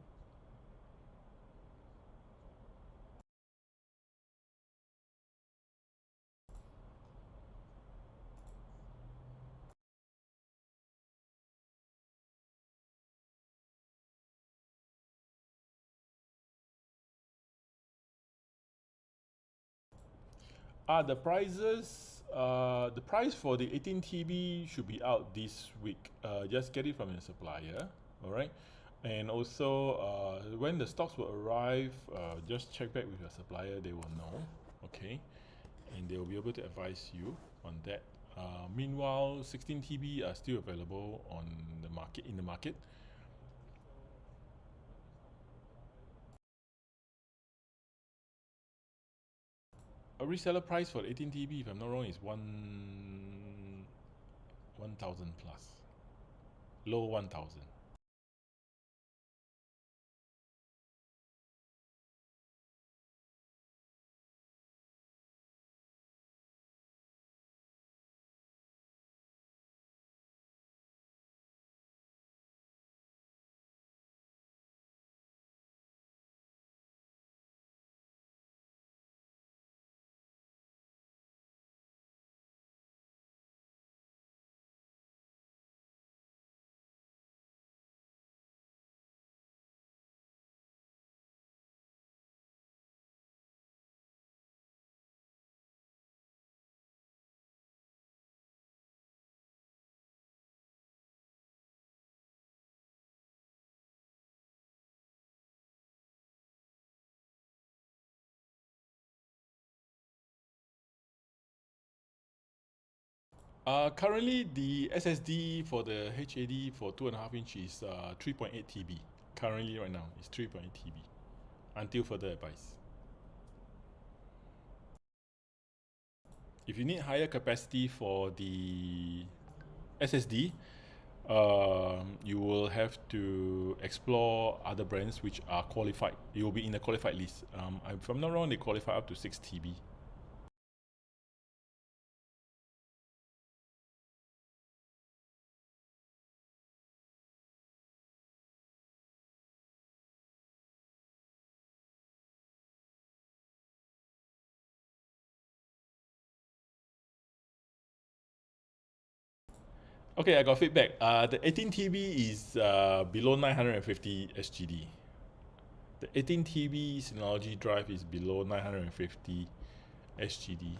The prices, the price for the 18 TB should be out this week. Just get it from your supplier, all right? And also, when the stocks will arrive, just check back with your supplier, they will know, okay? And they will be able to advise you on that. Meanwhile, 16 TB are still available on the market, in the market. A reseller price for 18 TB, if I'm not wrong, is 1,000 plus, low 1,000. Currently, the SSD for the HAD for 2.5 inch is 3.8 TB. Currently, right now, it's 3.8 TB until further advice. If you need higher capacity for the SSD, you will have to explore other brands which are qualified. You will be in the qualified list. If I'm not wrong, they qualify up to 6 TB. Okay, I got feedback. The 18 TB is below 950 SGD. The 18 TB Synology drive is below 950 SGD.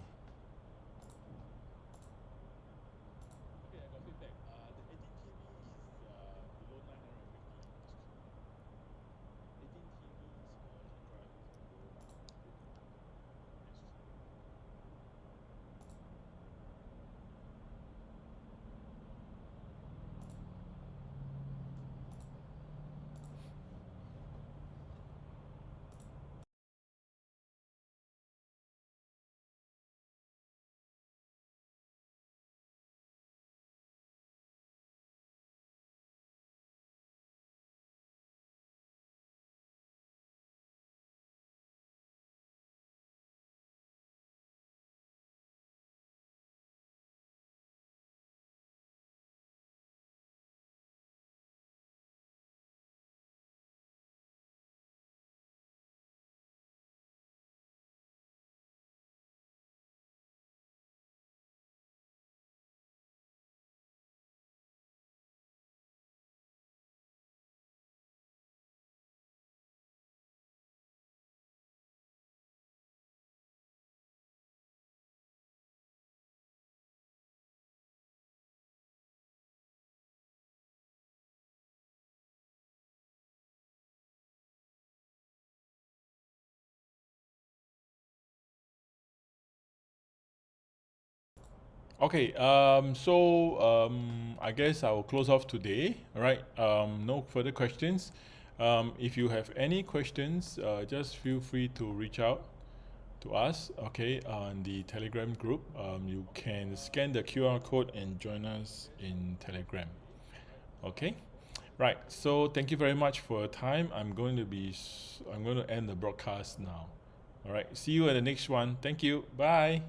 Okay, I guess I will close off today. All right, no further questions. If you have any questions, just feel free to reach out to us, okay, on the Telegram group. You can scan the QR code and join us in Telegram, okay? Right, so thank you very much for your time. I'm going to end the broadcast now. All right, see you at the next one. Thank you. Bye.